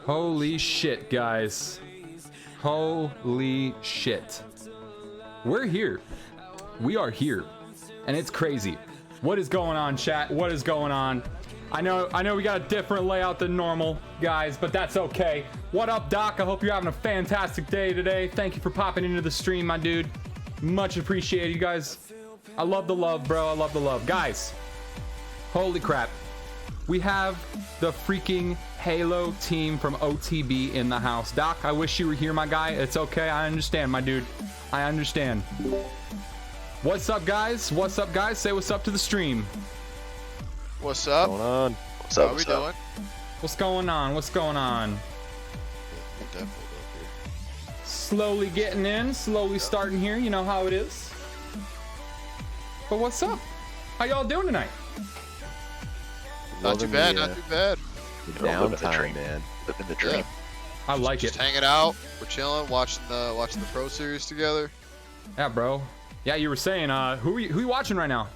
Holy shit, guys. Holy shit. We're here. We are here. And it's crazy. What is going on, chat? What is going on? I know we got a different layout than normal, guys, but that's okay. What up, Doc? I hope you're having a fantastic day today. Thank you for popping into the stream, my dude. Much appreciated, you guys. I love the love, bro. I love the love. Guys, holy crap. We have the freaking Halo team from OTB in the house. Doc, I wish you were here, my guy. It's okay. I understand, my dude. I understand. What's up, guys? What's up, guys? Say what's up to the stream. What's up? What's going on? What's up? How we doing? What's going on? What's going on? Get that pulled up here. Slowly getting in, slowly starting here. You know how it is. But what's up? How y'all doing tonight? Not too bad, not too bad. Downtime, man. Living the dream. Yeah. I like Just it. hanging out. We're chilling, watching the Pro Series together. Yeah, bro. Yeah, you were saying, who you watching right now?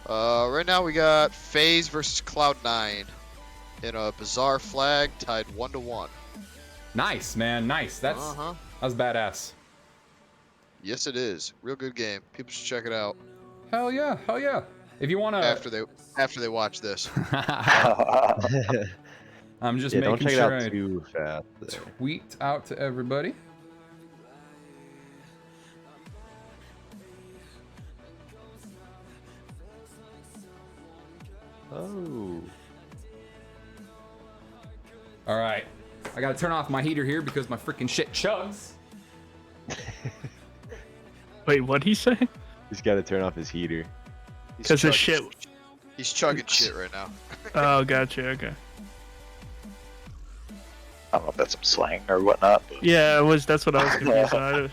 Right now we got FaZe versus Cloud9 in a bizarre flag tied 1-1. Nice, man. Nice. That's badass. Yes, it is. Real good game. People should check it out Hell yeah. Hell yeah. If you want to... after they watch this. I'm just don't making check sure it out I too fast there. tweet out to everybody. Oh. All right. I got to turn off my heater here because my freaking shit chugs. Wait, what'd he say? He's got to turn off his heater. Because his shit. He's chugging shit right now. Oh, gotcha. Okay. I don't know if that's some slang or whatnot. But... Yeah, that's what I was confused on.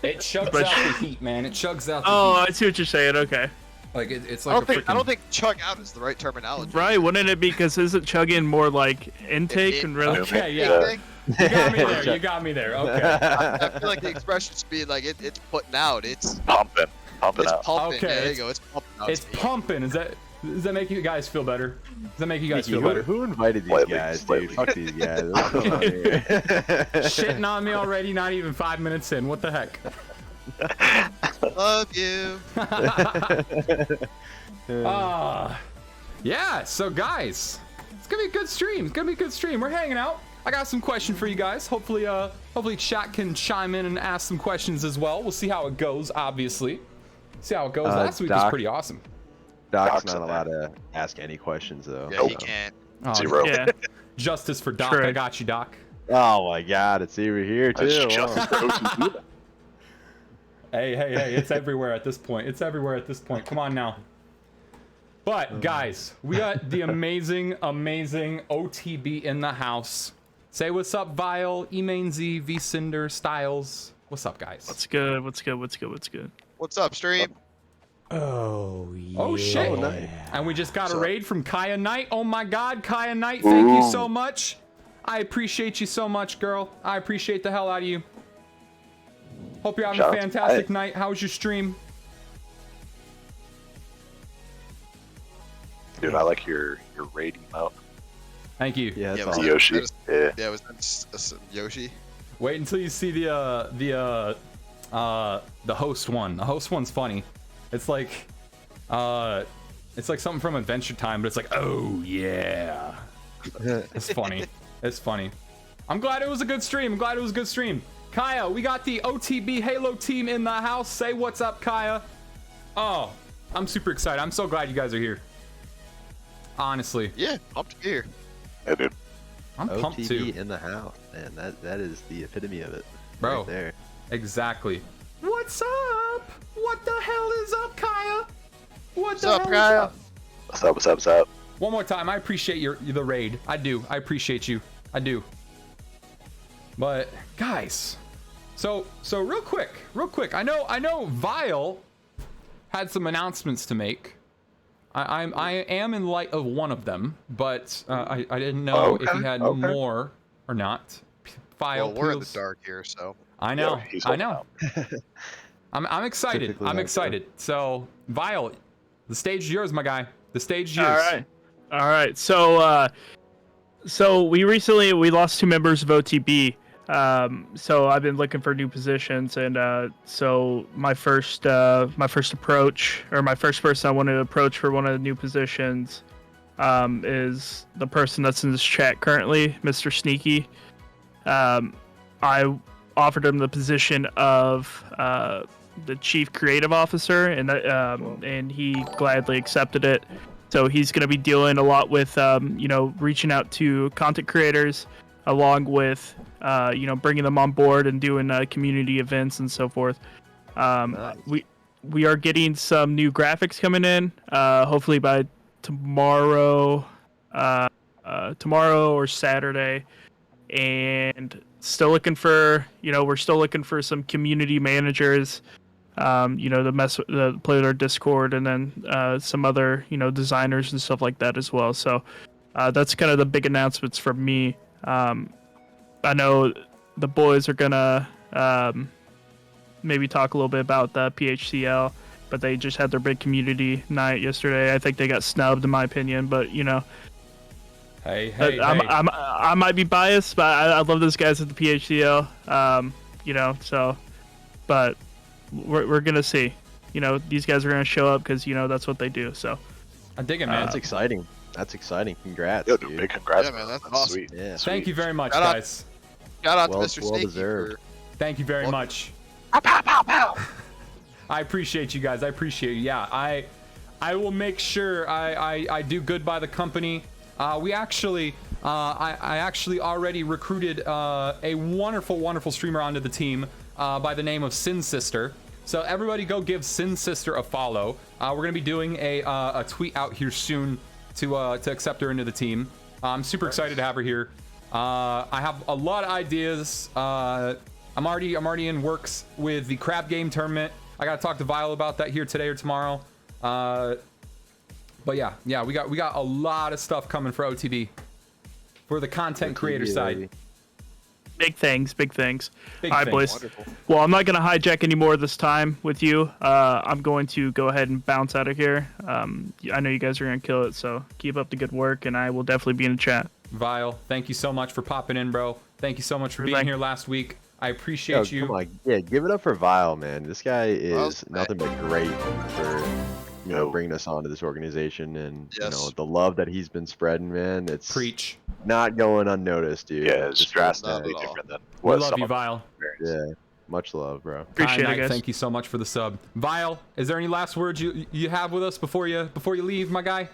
It chugs out the heat, man. It chugs out the Oh, heat. I see what you're saying. Okay. Like it's like I don't think chug out is the right terminology. Right? Wouldn't it be because isn't chugging more like intake and really? Okay, yeah. You got me there. You got me there. Okay. I feel like the expression should be like it's putting out. It's pumping out. pumping. Okay, Yeah, there you go. It's pumping out. It's pumping. Does that make you guys feel better? Does that make you guys feel better? Who invited these guys, dude? Fuck these guys. What's going on here? Shitting on me already, not even 5 minutes in. What the heck? Love you. Yeah, so guys, it's gonna be a good stream. It's gonna be a good stream. We're hanging out. I got some questions for you guys. Hopefully chat can chime in and ask some questions as well. We'll see how it goes, obviously. See how it goes. Last week was pretty awesome. Doc's not allowed to ask any questions, though. Yeah, he can't. Oh, Zero. Yeah. Justice for Doc. True. I got you, Doc. Oh my god, it's over here, too. That's just Wow. Hey, it's everywhere at this point. It's everywhere at this point. Come on now. But, guys, we got the amazing OTB in the house. Say what's up, Vile, Emainzy, V Cinder, Styles. What's up, guys? What's good? What's good? What's good? What's good? What's up, stream? Oh, yeah. Oh shit! Oh, nice. And we just got a What's up? raid from Kaya Knight. Oh my God, Kaya Knight, thank you so much. I appreciate you so much, girl. I appreciate the hell out of you. Hope you're having Shout a out to fantastic Kaya. night. How was your stream? Dude, I like your raid emote. Thank you. Yeah, Yeah, that's was awesome. that- Yoshi. that is- Yeah. Yeah, was that Yoshi? Wait until you see the host one. The host one's funny. It's like something from Adventure Time, but it's like, oh yeah. It's funny. It's funny. I'm glad it was a good stream. I'm glad it was a good stream. Kaya, we got the OTB Halo team in the house. Say what's up, Kaya. Oh, I'm super excited. I'm so glad you guys are here. Honestly, Yeah, pumped to be here. Yeah, dude. I'm pumped OTB too. in the house, man. That is the epitome of it. Bro. Right there. Exactly. What's up? What the hell is up, Kaya? What the What's up, hell Kaya? is up? What's up? What's up? What's up? One more time. I appreciate the raid. I do. I appreciate you. I do. But guys, so real quick. I know Vile had some announcements to make. I am in light of one of them, but I didn't know if he had more or not. Vile, Well, we're in the please. dark here, so. I know. Yeah, he's I know. I'm excited. Typically I'm like excited. So, Vile, the stage is yours, my guy. The stage is yours. All right. So we recently lost 2 members of OTB. So I've been looking for new positions, and so my first approach, or my first person I wanted to approach for one of the new positions, is the person that's in this chat currently, Mr. Sneaky. I offered him the position of the chief creative officer, and he gladly accepted it. So he's going to be dealing a lot with reaching out to content creators, along with bringing them on board and doing community events and so forth. Nice. We are getting some new graphics coming in, hopefully by tomorrow or Saturday, and still looking for we're still looking for some community managers, to play with our Discord, and then some other designers and stuff like that as well. So that's kind of the big announcements from me. I know the boys are gonna maybe talk a little bit about the PHCL, but they just had their big community night yesterday. I think they got snubbed, in my opinion, but Hey. I might be biased, but I love those guys at the PHCL. So, but we're gonna see. These guys are gonna show up because that's what they do. So I dig it, man. That's exciting. That's exciting. Congrats, Yo, dude. dude, big congrats. Yeah, man, that's That's awesome. sweet. Yeah. Sweet. Thank you very much, Shout out- guys. Shout out Well- to Mr. well Sneaky deserved. for. Thank you very Welcome. much. Pow, pow, pow, pow. I appreciate you guys. I appreciate you. Yeah, I will make sure I do good by the company. We actually, I actually already recruited a wonderful streamer onto the team by the name of Sin Sister. So everybody go give Sin Sister a follow. We're gonna be doing a tweet out here soon to accept her into the team. I'm super excited to have her here. I have a lot of ideas. I'm already in works with the crab game tournament. I gotta talk to Vile about that here today or tomorrow. But yeah, we got a lot of stuff coming for OTB, for the content creator OTB, side. baby. big things. Big All right, things. boys. Wonderful. Well, I'm not going to hijack any more this time with you. I'm going to go ahead and bounce out of here. I know you guys are going to kill it, so keep up the good work, and I will definitely be in the chat. Vile, thank you so much for popping in, bro. Thank you so much for Sure being thing. here last week. I Yo, appreciate you. come on. Yeah, give it up for Vile, man. This guy is Vile's nothing but great for Yo. bringing us onto this organization, and Yes. the love that he's been spreading, man. It's Preach. not going unnoticed, dude. Yeah, it's Just drastically not at all. different than We what love some you, of them Vile. experience. yeah, much love, bro. Appreciate Knight, it, guys. Thank you so much for the sub. Vile, is there any last words you have with us before you leave, my guy?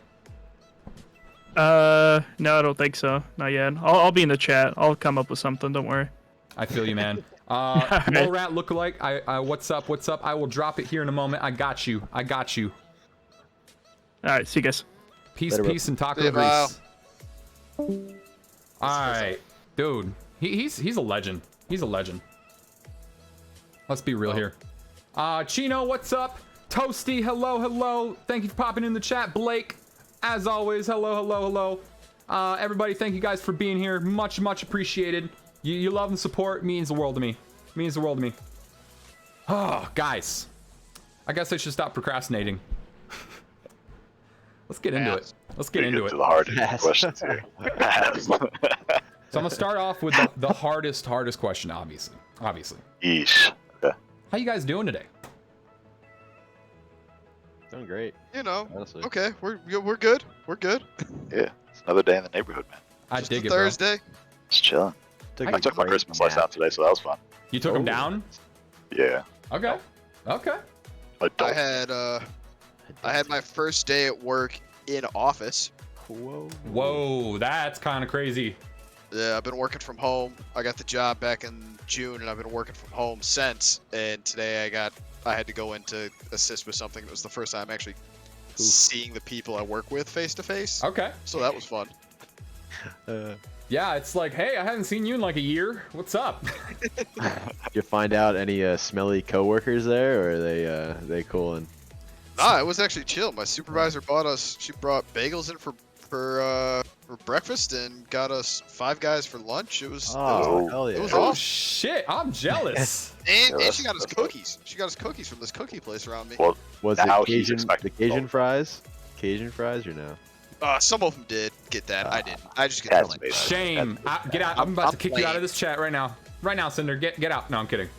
No, I don't think so. Not yet. I'll be in the chat. I'll come up with something. Don't worry. I feel you, man. Alright. Morat lookalike. I what's up? What's up? I will drop it here in a moment. I got you. All right, see you guys. Peace, Later, bro. peace, and taco See ya, Vile. grease. All right. Dude, he's a legend. He's a legend. Let's be real here. Chino, what's up? Toasty, hello, hello. Thank you for popping in the chat. Blake, as always, hello, hello, hello. Everybody, thank you guys for being here. Much, much appreciated. You love and support means the world to me. Means the world to me. Oh, guys. I guess I should stop procrastinating. Let's get into it. Let's get into it. To the hardest questions here. So I'm gonna start off with the hardest question, obviously. Yeesh. Okay. How you guys doing today? Doing great. You know, Honestly. okay, we're good. We're good. Yeah. It's another day in the neighborhood, man. I Just dig a it, bro. Thursday. Just chilling. I took my great Christmas lights nap. down today, so that was fun. You took them down? Yeah. Okay. Okay. Adult. I had my first day at work in office. Whoa. Whoa, that's kind of crazy. Yeah, I've been working from home. I got the job back in June, and I've been working from home since. And today I had to go in to assist with something. It was the first time actually seeing the people I work with face to face. Okay. So that was fun. Yeah, it's like, hey, I haven't seen you in like a year. What's up? You find out any smelly coworkers there, or are they cool? And Nah, it was actually chill. My supervisor she brought bagels in for breakfast and got us 5 Guys for lunch. It was hell yeah. it was Oh awesome. shit, I'm jealous. And she got us that's good. cookies. She got us cookies from this cookie place around me. Well, Was now it he's Cajun, the expecting Cajun both. fries? Cajun fries or no? Some of them did get that. I didn't. I just get That's the plain amazing. fries. Shame. Get out. I'm about to kick you out of this chat right now. Right now, Cinder. Get out. No, I'm kidding.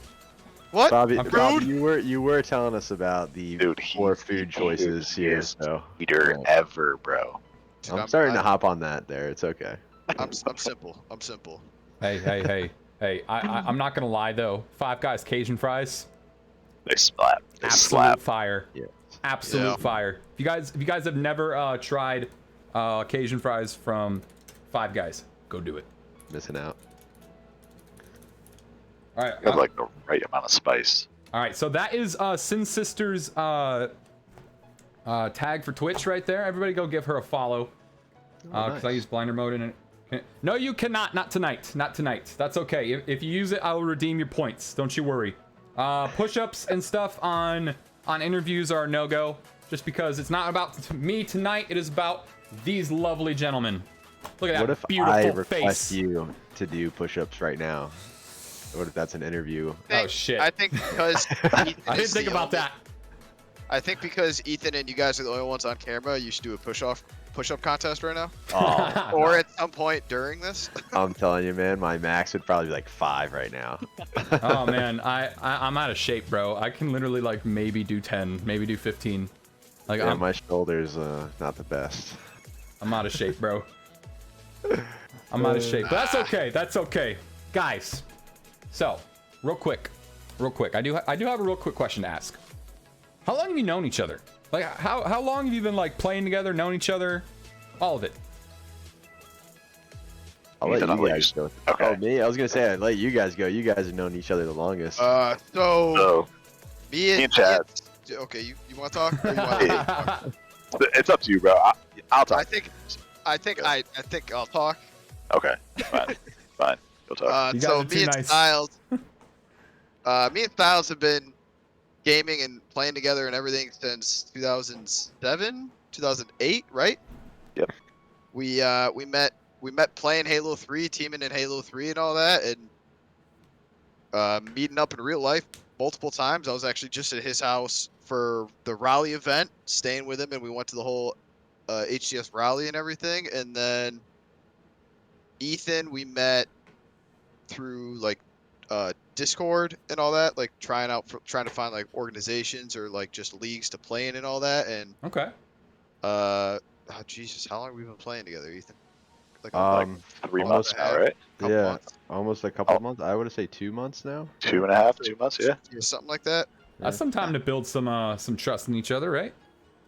What? Bobby, I'm Bobby, you were telling us about the Dude, poor he's food the choices here, easiest so eater ever, bro. Dude, I'm starting to hop on that. There, it's okay. I'm simple. I'm simple. Hey. I'm not gonna lie though. 5 Guys Cajun fries, They slap. They absolute slap. fire. Yeah. Absolute Yeah. fire. If you guys have never tried Cajun fries from 5 Guys, go do it. Missing out. All right. Got like the right amount of spice. All right, so that is Sin Sister's tag for Twitch right there. Everybody go give her a follow. Because I use blinder mode in it. No, you cannot. Not tonight. Not tonight. That's okay. If you use it, I will redeem your points. Don't you worry. Push-ups and stuff on interviews are a no-go. Just because it's not about me tonight. It is about these lovely gentlemen. Look at that What if beautiful I request face. you to do push-ups right now? What if that's an interview? Oh, shit. I think because I didn't think about that. I think because Ethan and you guys are the only ones on camera, you should do a push-up contest right now, Oh, or at some point during this. I'm telling you, man, my max would probably be like 5 right now. Oh man, I'm out of shape, bro. I can literally like maybe do 10, maybe do 15. Like Yeah, my shoulders not the best. I'm out of shape, bro. I'm out of shape, but that's okay. That's okay, guys. So, real quick, I do have a real quick question to ask. How long have you known each other? Like, how long have you been like playing together, known each other, all of it? I'll let Ethan, you guys go. Okay. Oh, me? I was gonna say I'd let you guys go. You guys have known each other the longest. So So me and Chad. Okay, you want to talk? Or you wanna talk? it's up to you, bro. I'll talk. I think I'll talk. Okay. Fine. Fine. Go talk. You guys So are too me and nice. Styles have been gaming and playing together and everything since 2007, 2008, right? Yep. We met playing Halo 3, teaming in Halo 3 and all that, and meeting up in real life multiple times. I was actually just at his house for the rally event, staying with him, and we went to the whole HCS rally and everything. And then Ethan, we met through like Discord and all that, like trying to find like organizations or like just leagues to play in and all that. And Okay. Jesus, how long have we been playing together, Ethan? Like, 3 month months and a now, half. right? couple yeah, months, almost a couple of months. I would say 2 months now. 2.5, 2 months, yeah. yeah, something like that. That's some time to build some trust in each other, right?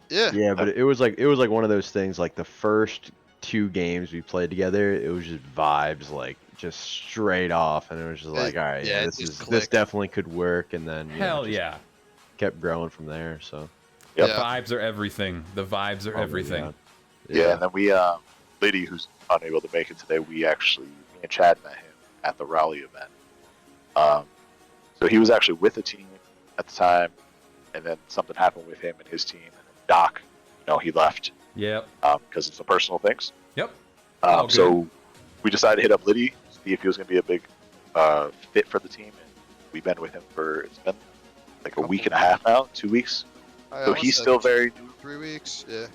Yeah. Yeah, but it was like one of those things. Like the first 2 games we played together, it was just vibes, like just straight off, and it was just like, all right, yeah, yeah, it this just this clicked. definitely could work, and then Hell just yeah. kept growing from there. So The Yeah. vibes are everything. The vibes are Oh, everything. yeah. Yeah, and then we, lady who's unable to make it today, me and Chad met him at the Raleigh event. So he was actually with the team at the time, and then something happened with him and his team. And Doc, he left. Yep. Because of some personal things. Yep. So we decided to hit up Liddy, see if he was going to be a big fit for the team. And we've been with him it's been like a week and a half now, 2 weeks. So he's still very new. 3 weeks, yeah.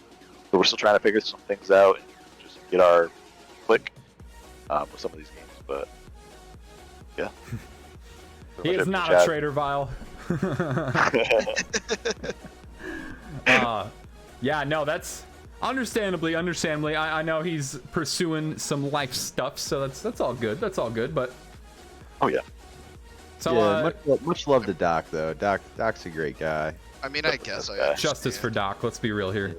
So we're still trying to figure some things out and just get our click with some of these games. But yeah. He is not a traitor, Vile. Yeah, no, that's understandably. I know he's pursuing some life stuff, so that's all good. That's all good, but oh yeah. So yeah, much love to Doc though. Doc's a great guy. I mean, I guess I justice for Doc. Let's be real here.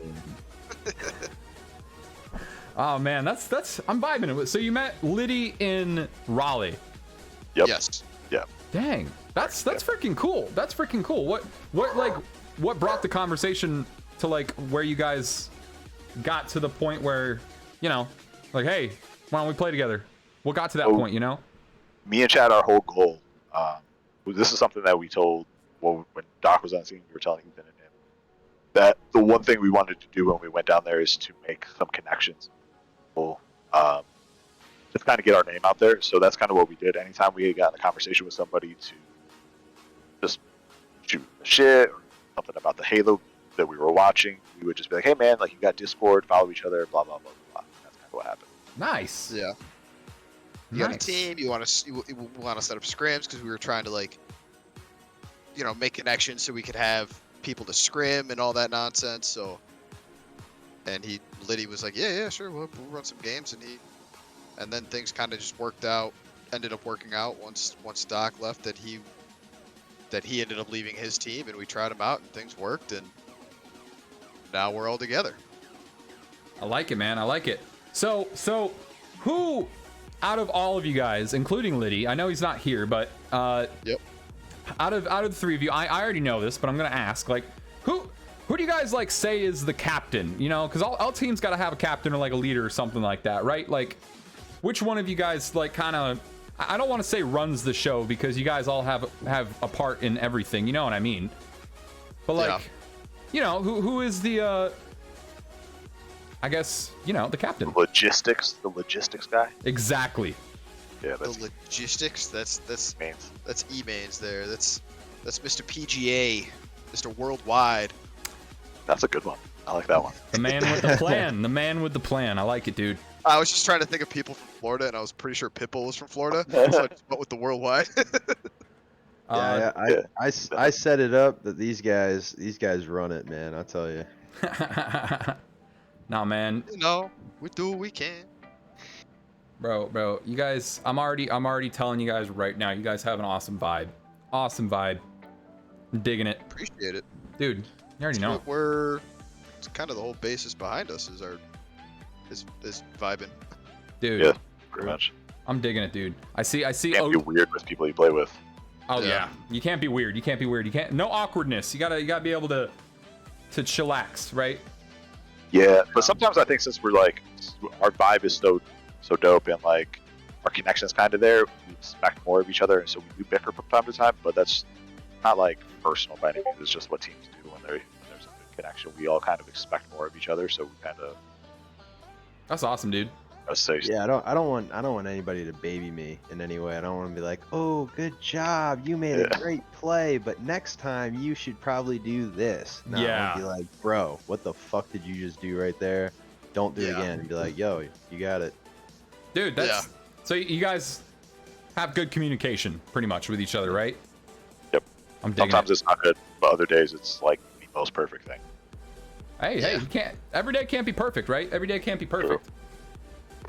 Oh man, that's I'm vibing it. So you met Liddy in Raleigh. Yep. Yes. Yeah. Dang, that's freaking cool. That's freaking cool. What brought the conversation to like where you guys got to the point where, like, hey, why don't we play together? What got to that point, Me and Chad, our whole goal, this is something that we told, when Doc was on the scene, we were telling Ethan and him, that the one thing we wanted to do when we went down there is to make some connections. Just kind of get our name out there. So that's kind of what we did. Anytime we got in a conversation with somebody to just shoot the shit or something about the Halo that we were watching, we would just be like, hey man, like, you got Discord, follow each other, blah blah blah blah. That's kind of what happened. Nice. Yeah. You got a team. You want to set up scrims because we were trying to make connections so we could have people to scrim and all that nonsense. So, and Liddy was like, yeah, sure, we'll run some games, and then things kind of just ended up working out once Doc left that he ended up leaving his team, and we tried him out and things worked, and now we're all together. I like it, man. I like it. So who out of all of you guys, including Liddy, I know he's not here, but yep. Out of the three of you, I already know this, but I'm gonna ask, like, who do you guys like say is the captain? Because all teams got to have a captain or like a leader or something like that, right? Like, which one of you guys like kind of? I don't want to say runs the show because you guys all have a part in everything. You know what I mean? But like, who is the? I guess the captain. The logistics guy. Exactly. Yeah, the logistics. That's Mains. That's E-Mains there. That's Mr. PGA, Mr. Worldwide. That's a good one. I like that one. The man with the plan. The man with the plan. I like it, dude. I was just trying to think of people from Florida, and I was pretty sure Pitbull was from Florida, so I just went with the Worldwide. I set it up that these guys run it, man. I'll tell you. Nah, man. We do what we can. Bro, you guys, I'm already telling you guys right now, you guys have an awesome vibe. Awesome vibe. I'm digging it. Appreciate it. Dude, you already know. It's kind of the whole basis behind us is vibing. Dude. Yeah, pretty much. I'm digging it, dude. I see. Can't be weird with people you play with. Oh yeah. You can't be weird. No awkwardness. You gotta be able to chillax, right? Yeah, but sometimes I think since we're like, our vibe is so dope and like our connection is kind of there, we expect more of each other, and so we do bicker from time to time. But that's not like personal by any means. It's just what teams do when there's a good connection. We all kind of expect more of each other, so we kind of. That's awesome, dude. Yeah, I don't want anybody to baby me in any way. I don't want to be like, oh, good job, you made a great play, but next time you should probably do this. No, yeah. I'd be like, bro, what the fuck did you just do right there? Don't do it again. And be like, yo, you got it. Dude, so you guys have good communication pretty much with each other, right? Yep. I'm digging Sometimes it. it's not good, but other days it's like the most perfect thing. Hey, you can't. Every day can't be perfect, right? Every day can't be perfect.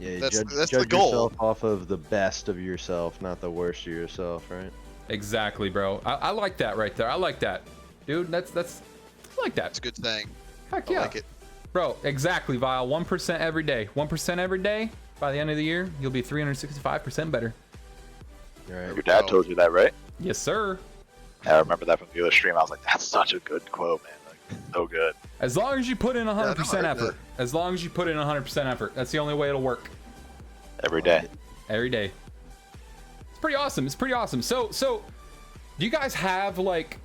Yeah, that's judge the goal. yourself off of the best of yourself, not the worst of yourself, right? Exactly, bro. I like that right there. I like that, dude. That's I like that. It's a good thing. Heck I yeah, like it. bro. Exactly, Vile. 1% every day. 1% every day. By the end of the year, you'll be 365% better. All right. Your dad told you that, right? Yes, sir. I remember that from the other stream. I was like, that's such a good quote, man. Like, so good. As long as you put in 100% I heard effort. As long as you put in 100% effort. That's the only way it'll work. Every day. Every day. It's pretty awesome. It's pretty awesome. So do you guys have like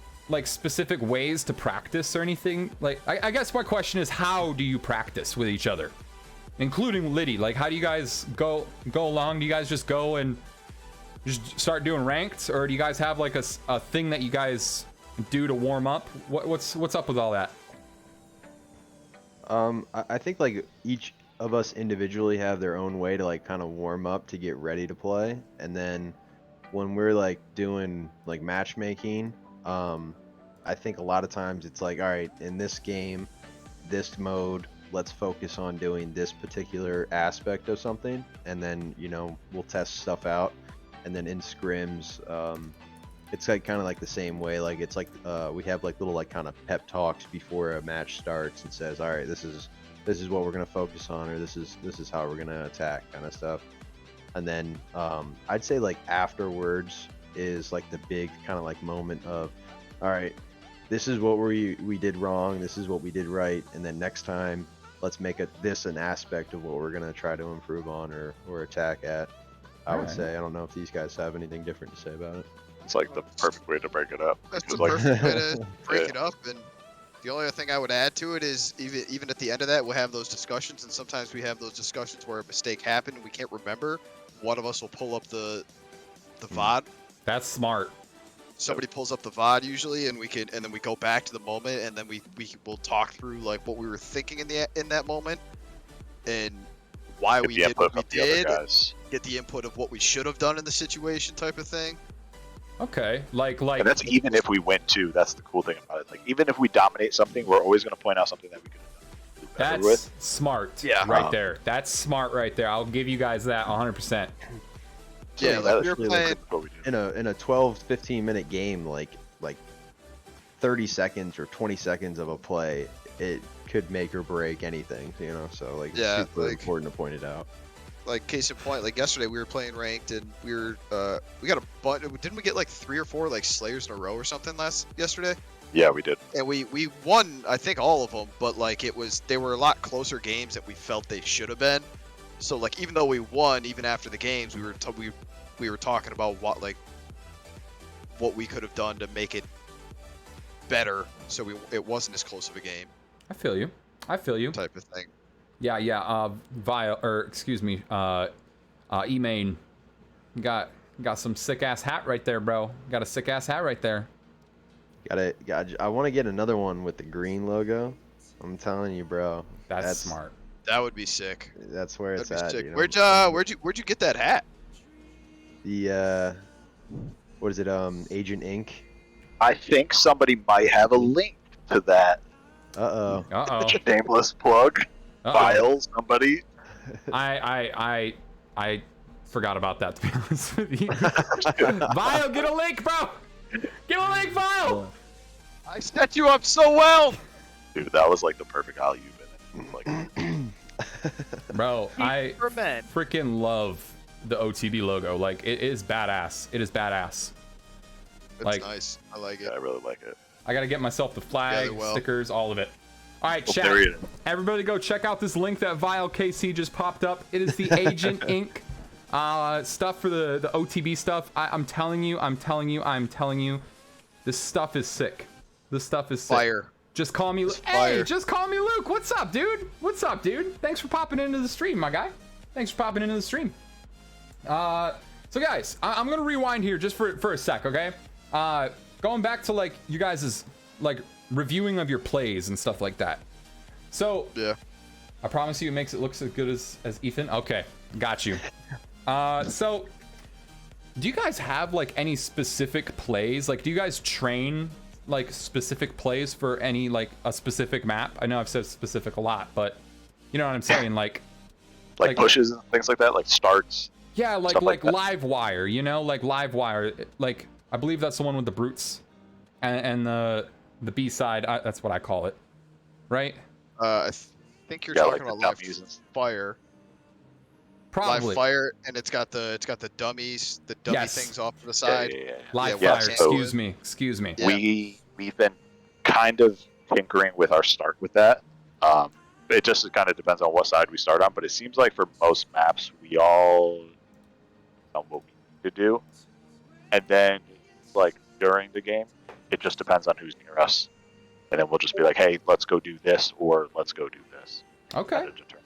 specific ways to practice or anything? Like, I guess my question is, how do you practice with each other, including Liddy? Like, how do you guys go along? Do you guys just go and just start doing ranked, or do you guys have like a thing that you guys do to warm up? What's up with all that? I think like each of us individually have their own way to like kind of warm up to get ready to play, and then when we're like doing like matchmaking, I think a lot of times it's like, all right, in this game, this mode, let's focus on doing this particular aspect of something, and then we'll test stuff out, and then in scrims, it's like kind of like the same way. Like it's like we have like little like kind of pep talks before a match starts and says, all right, this is what we're gonna focus on, or this is how we're gonna attack, kind of stuff. And then I'd say like afterwards is like the big kind of like moment of, all right, this is what we did wrong, this is what we did right, and then next time let's make this an aspect of what we're gonna try to improve on or attack at. I would say. I don't know if these guys have anything different to say about it. It's like the perfect way to break it up. That's It's the like, perfect way to break it up. And the only other thing I would add to it is even at the end of that, we'll have those discussions, and sometimes we have those discussions where a mistake happened and we can't remember. One of us will pull up the VOD. That's smart. Somebody pulls up the VOD usually, and then we go back to the moment, and then we will talk through like what we were thinking in that moment, and why we did what we did. Get the input of what we should have done in the situation, type of thing. Okay, like. And that's even if we win too. That's the cool thing about it. Like, even if we dominate something, we're always going to point out something that we could do better with. That's smart. Yeah. Right there. That's smart right there. I'll give you guys that 100%. Yeah, like we were playing in a 12-15 minute game, like 30 seconds or 20 seconds of a play, it could make or break anything, so like Yeah, super like- important to point it out. like case in point, like yesterday we were playing ranked, and we got a bunch. Didn't we get like 3 or 4 like Slayers in a row or something yesterday? Yeah, we did. And we won, I think, all of them, but like they were a lot closer games that we felt they should have been. So like even though we won, even after the games, we were talking about what we could have done to make it better, so it wasn't as close of a game. I feel you. Type of thing. Yeah. E-Main, you got some sick ass hat right there, bro. Got a sick ass hat right there. I want to get another one with the green logo. I'm telling you, bro. That's smart. That would be sick. That's where it's That'd be at. sick. Where'd you get that hat? The what is it? Agent Inc. I think somebody might have a link to that. Uh-oh. Shameless plug. File somebody. I forgot about that, to be honest with you. Vile, get a link, bro. Get a link, Vile. I set you up so well. Dude, that was like the perfect alley-oop. Like, bro, I For men. freaking love the OTB logo. Like, it is badass. It is badass. It's Like- nice. I like it. yeah, I really like it. I gotta get myself the flag, Together well. stickers, all of it. All right, Well, chat. there you go. Everybody go check out this link that Vile KC just popped up. It is the Agent Inc. Stuff for the OTB stuff. I'm telling you, this stuff is sick. This stuff is sick. Fire. Just call me. It's Hey, fire. just call me Luke. What's up, dude? Thanks for popping into the stream, my guy. So guys, I'm gonna rewind here just for a sec, okay? Going back to like you guys' like reviewing of your plays and stuff like that. So Yeah. I promise you, it makes it look as good as Ethan. Okay, got you. So do you guys have like any specific plays? Like, do you guys train like specific plays for any like a specific map? I know I've said specific a lot, but you know what I'm saying? Like pushes and things like that, like starts. yeah, like Stuff like that. live wire, like live wire. Like I believe that's the one with the brutes and the B side. That's what I call it, right? I think you're Yeah, talking like the about dummies and live stuff. fire. Probably Live fire, and it's got the dummies, the dummy Yes. things off to the Yeah, side. yeah, yeah. live yeah, fire. so- Excuse me. Yeah. We've been kind of tinkering with our start with that. It just kind of depends on what side we start on, but it seems like for most maps we all on what we need to do. And then, like, during the game, it just depends on who's near us. And then we'll just be like, hey, let's go do this, or let's go do this. Okay. Kind of determine.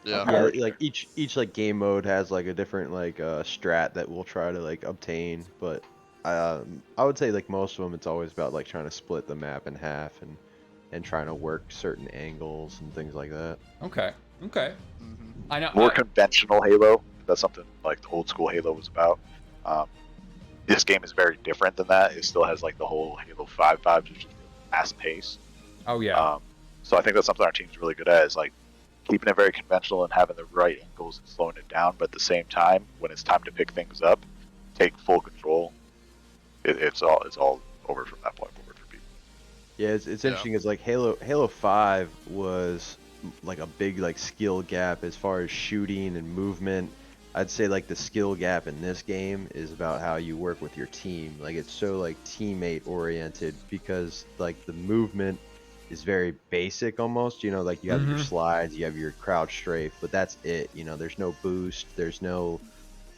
Yeah. Yeah, like each like game mode has like a different like strat that we'll try to like obtain, but I would say like most of them it's always about like trying to split the map in half and trying to work certain angles and things like that. Okay. Okay. Mhm. I know. More conventional Halo. That's something like the old school Halo was about. This game is very different than that. It still has like the whole Halo 5 vibes, which is fast paced. Oh yeah. So I think that's something our team's really good at, is like keeping it very conventional and having the right angles and slowing it down, but at the same time, when it's time to pick things up, take full control. It's all over from that point forward for people. Yeah, it's interesting. It's like Halo 5 was like a big like skill gap as far as shooting and movement. I'd say like the skill gap in this game is about how you work with your team. Like it's so like teammate oriented because like the movement is very basic almost. You know, like you have your slides, you have your crouch strafe, but that's it. You know, there's no boost, there's no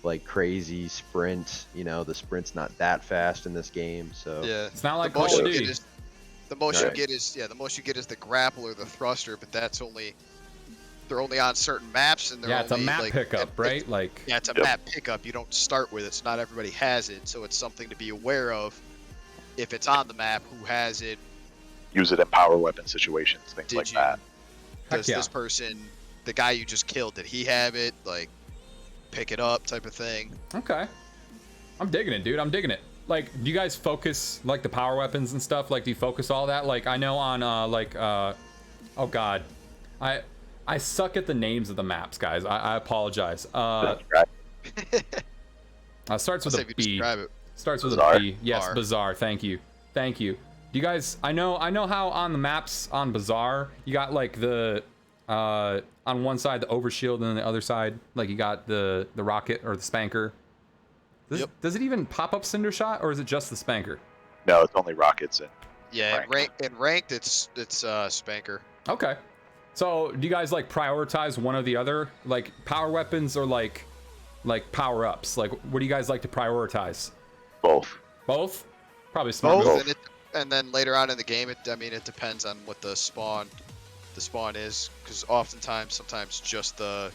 like crazy sprint. You know, the sprint's not that fast in this game. So Yeah. It's not like The Call most of you get Duty. is the most Right. you get is the most you get is the grapple or the thruster, but they're only on certain maps and they're Yeah, it's a only, map like, pickup, right? Like. Yeah, it's a Yep. map pickup. You don't start with it, so not everybody has it. So it's something to be aware of. If it's on the map, who has it? Use it in power weapon situations, things Did like you? that. Heck Does yeah. this person, the guy you just killed, did he have it? Like, pick it up, type of thing. Okay. I'm digging it, dude. I'm digging it. Like, do you guys focus like the power weapons and stuff? Like, do you focus all that? Like, I know on oh god, I suck at the names of the maps, guys. I apologize. Right. Starts with Let's say a if you B. describe it. Starts with Bizarre. a B. Yes, Bizarre. Bizarre. Thank you. Thank you. Do you guys? I know how on the maps on Bizarre you got like the on one side the overshield and then the other side like you got the rocket or the spanker. Yep. Does it even pop up Cinder Shot or is it just the spanker? No, it's only rockets and Yeah, Ranked. in ranked, it's Spanker. Okay. So do you guys like prioritize one or the other, like power weapons or like power ups? Like what do you guys like to prioritize? both. Both? Probably smart. Both, move. and then later on in the game, it depends on what the spawn is, because sometimes just the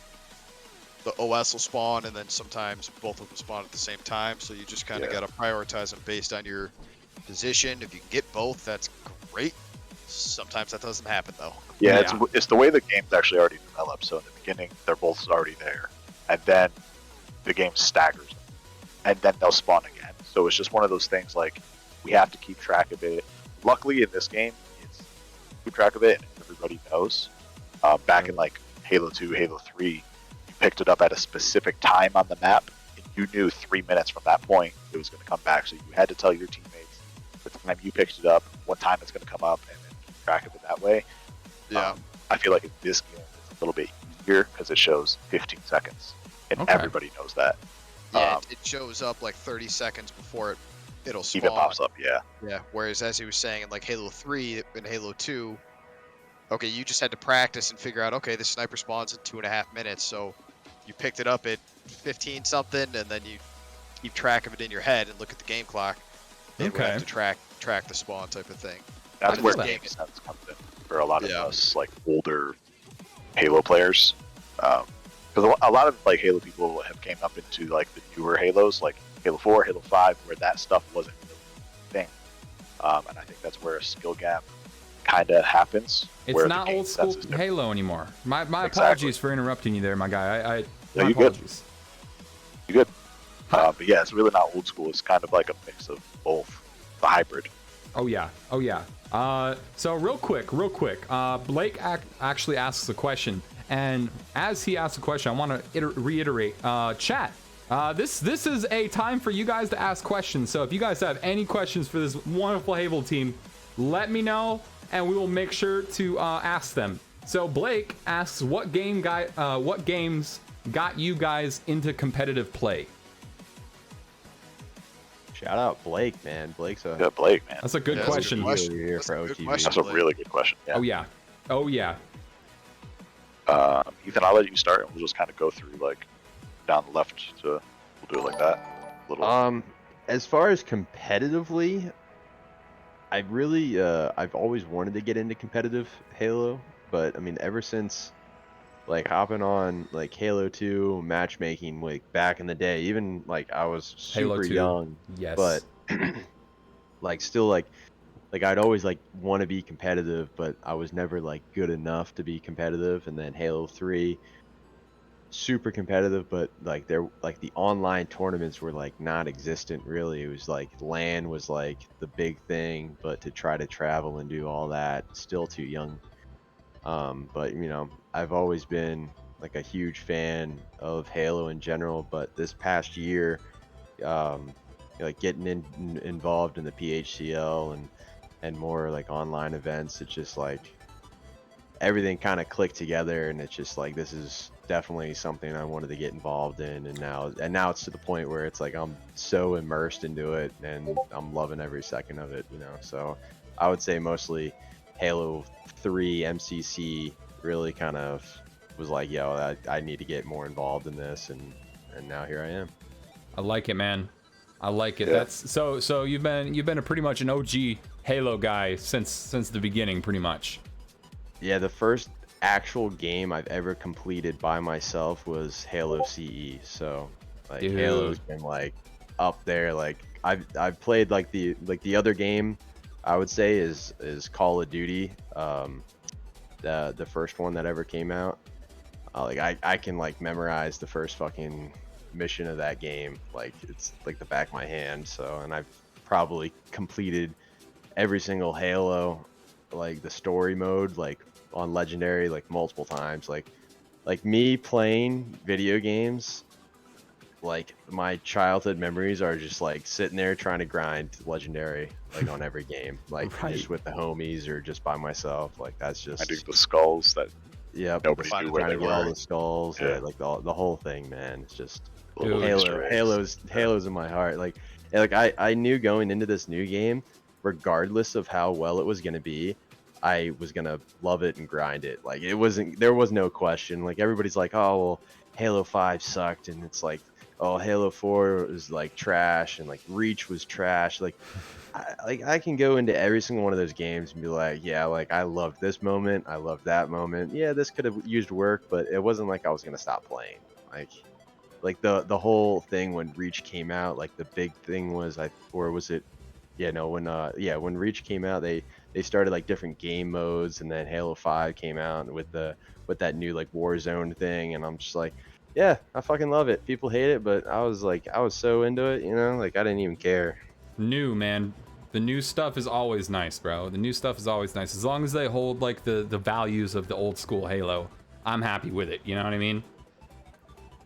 OS will spawn, and then sometimes both of them spawn at the same time. So you just kind of Yeah. gotta prioritize them based on your position. If you can get both, that's great. Sometimes that doesn't happen though. Yeah, Yeah. it's the way the game's actually already developed. So in the beginning, they're both already there, and then the game staggers them, and then they'll spawn again. So it's just one of those things like we have to keep track of it. Luckily, in this game, it's keep track of it, and everybody knows. Back in like Halo 2, Halo 3, you picked it up at a specific time on the map, and you knew 3 minutes from that point it was going to come back. So you had to tell your teammates the time you picked it up, what time it's going to come up, and then keep track of it that way. Yeah. I feel like in this game it's a little bit easier because it shows 15 seconds, and Okay. everybody knows that. Yeah, it shows up like 30 seconds before it'll spawn. Even pops up, yeah. Yeah, whereas as he was saying in like Halo 3 and Halo 2, okay, you just had to practice and figure out, okay, the sniper spawns in 2.5 minutes, so you picked it up at 15 something, and then you keep track of it in your head and look at the game clock. And would Okay. have to track the spawn type of thing. That's I where feel game that. sense comes in for a lot of Yeah. us, like older Halo players. Because a lot of like Halo people have came up into like the newer Halos, like Halo 4, Halo 5, where that stuff wasn't really a thing. And I think that's where a skill gap kind of happens. It's where the not game old school sense is different. Halo anymore. My Exactly. apologies for interrupting you there, my guy. No, My you're good. apologies. You good? But yeah, it's really not old school. It's kind of like a mix of both, the hybrid. Oh yeah. So real quick, Blake actually asks a question, and as he asks a question, I want to reiterate, chat. This is a time for you guys to ask questions. So if you guys have any questions for this wonderful Halo team, let me know, and we will make sure to ask them. So Blake asks, what games got you guys into competitive play? Shout out Blake, man. Blake's a Yeah, Blake, man. That's a good Yeah, that's a question. good question. here That's for a good OTV. question. That's a Blake. really good question. Yeah. Oh yeah. Ethan, I'll let you start, and we'll just kind of go through like down the left to we'll do it like that. A little. As far as competitively, I really I've always wanted to get into competitive Halo, but I mean ever since like hopping on like Halo 2 matchmaking like back in the day, even like I was Halo super 2. young, but Yes. like still like I'd always like want to be competitive, but I was never like good enough to be competitive. And then Halo 3, super competitive, but like there like the online tournaments were like non-existent really. It was like LAN was like the big thing, but to try to travel and do all that, still too young. But you know, I've always been like a huge fan of Halo in general, but this past year, um, like getting involved in the PHCL and more like online events, it's just like everything kind of clicked together, and it's just like this is definitely something I wanted to get involved in, and now it's to the point where it's like I'm so immersed into it and I'm loving every second of it, you know. So I would say mostly Halo 3 MCC really kind of was like, yo, I need to get more involved in this, and now here I am. I like it, man. I like it. Yeah. That's so you've been a pretty much an OG Halo guy since the beginning, pretty much. Yeah, the first actual game I've ever completed by myself was Halo CE. So like Dude. Halo's been like up there. Like I've played like the other game I would say is Call of Duty. The first one that ever came out. Like I can like memorize the first fucking mission of that game. Like it's like the back of my hand. So and I've probably completed every single Halo, like the story mode, like on Legendary, like multiple times. Like me playing video games, like my childhood memories are just like sitting there trying to grind Legendary, like on every game, like Right. just with the homies or just by myself. Like that's I do just the skulls that yep. nobody just knew where trying they to get all were. the skulls, Yeah. yeah, like the whole thing, man. It's just Little Dude. Easter eggs. Halo's in my heart. Like I knew going into this new game, regardless of how well it was gonna be, I was gonna love it and grind it. Like there was no question. Like everybody's like, oh well, Halo 5 sucked, and it's like, oh Halo 4 was like trash, and like Reach was trash. Like I can go into every single one of those games and be like, yeah, like I loved this moment, I loved that moment. Yeah, this could have used work, but it wasn't like I was gonna stop playing. Like the whole thing when Reach came out, like the big thing was or was it yeah, no, when Reach came out, they started like different game modes, and then Halo 5 came out with that new like Warzone thing, and I'm just like, yeah, I fucking love it. People hate it, but I was so into it, you know, like I didn't even care. New, man. The new stuff is always nice, bro. The new stuff is always nice. As long as they hold like the values of the old school Halo, I'm happy with it. You know what I mean?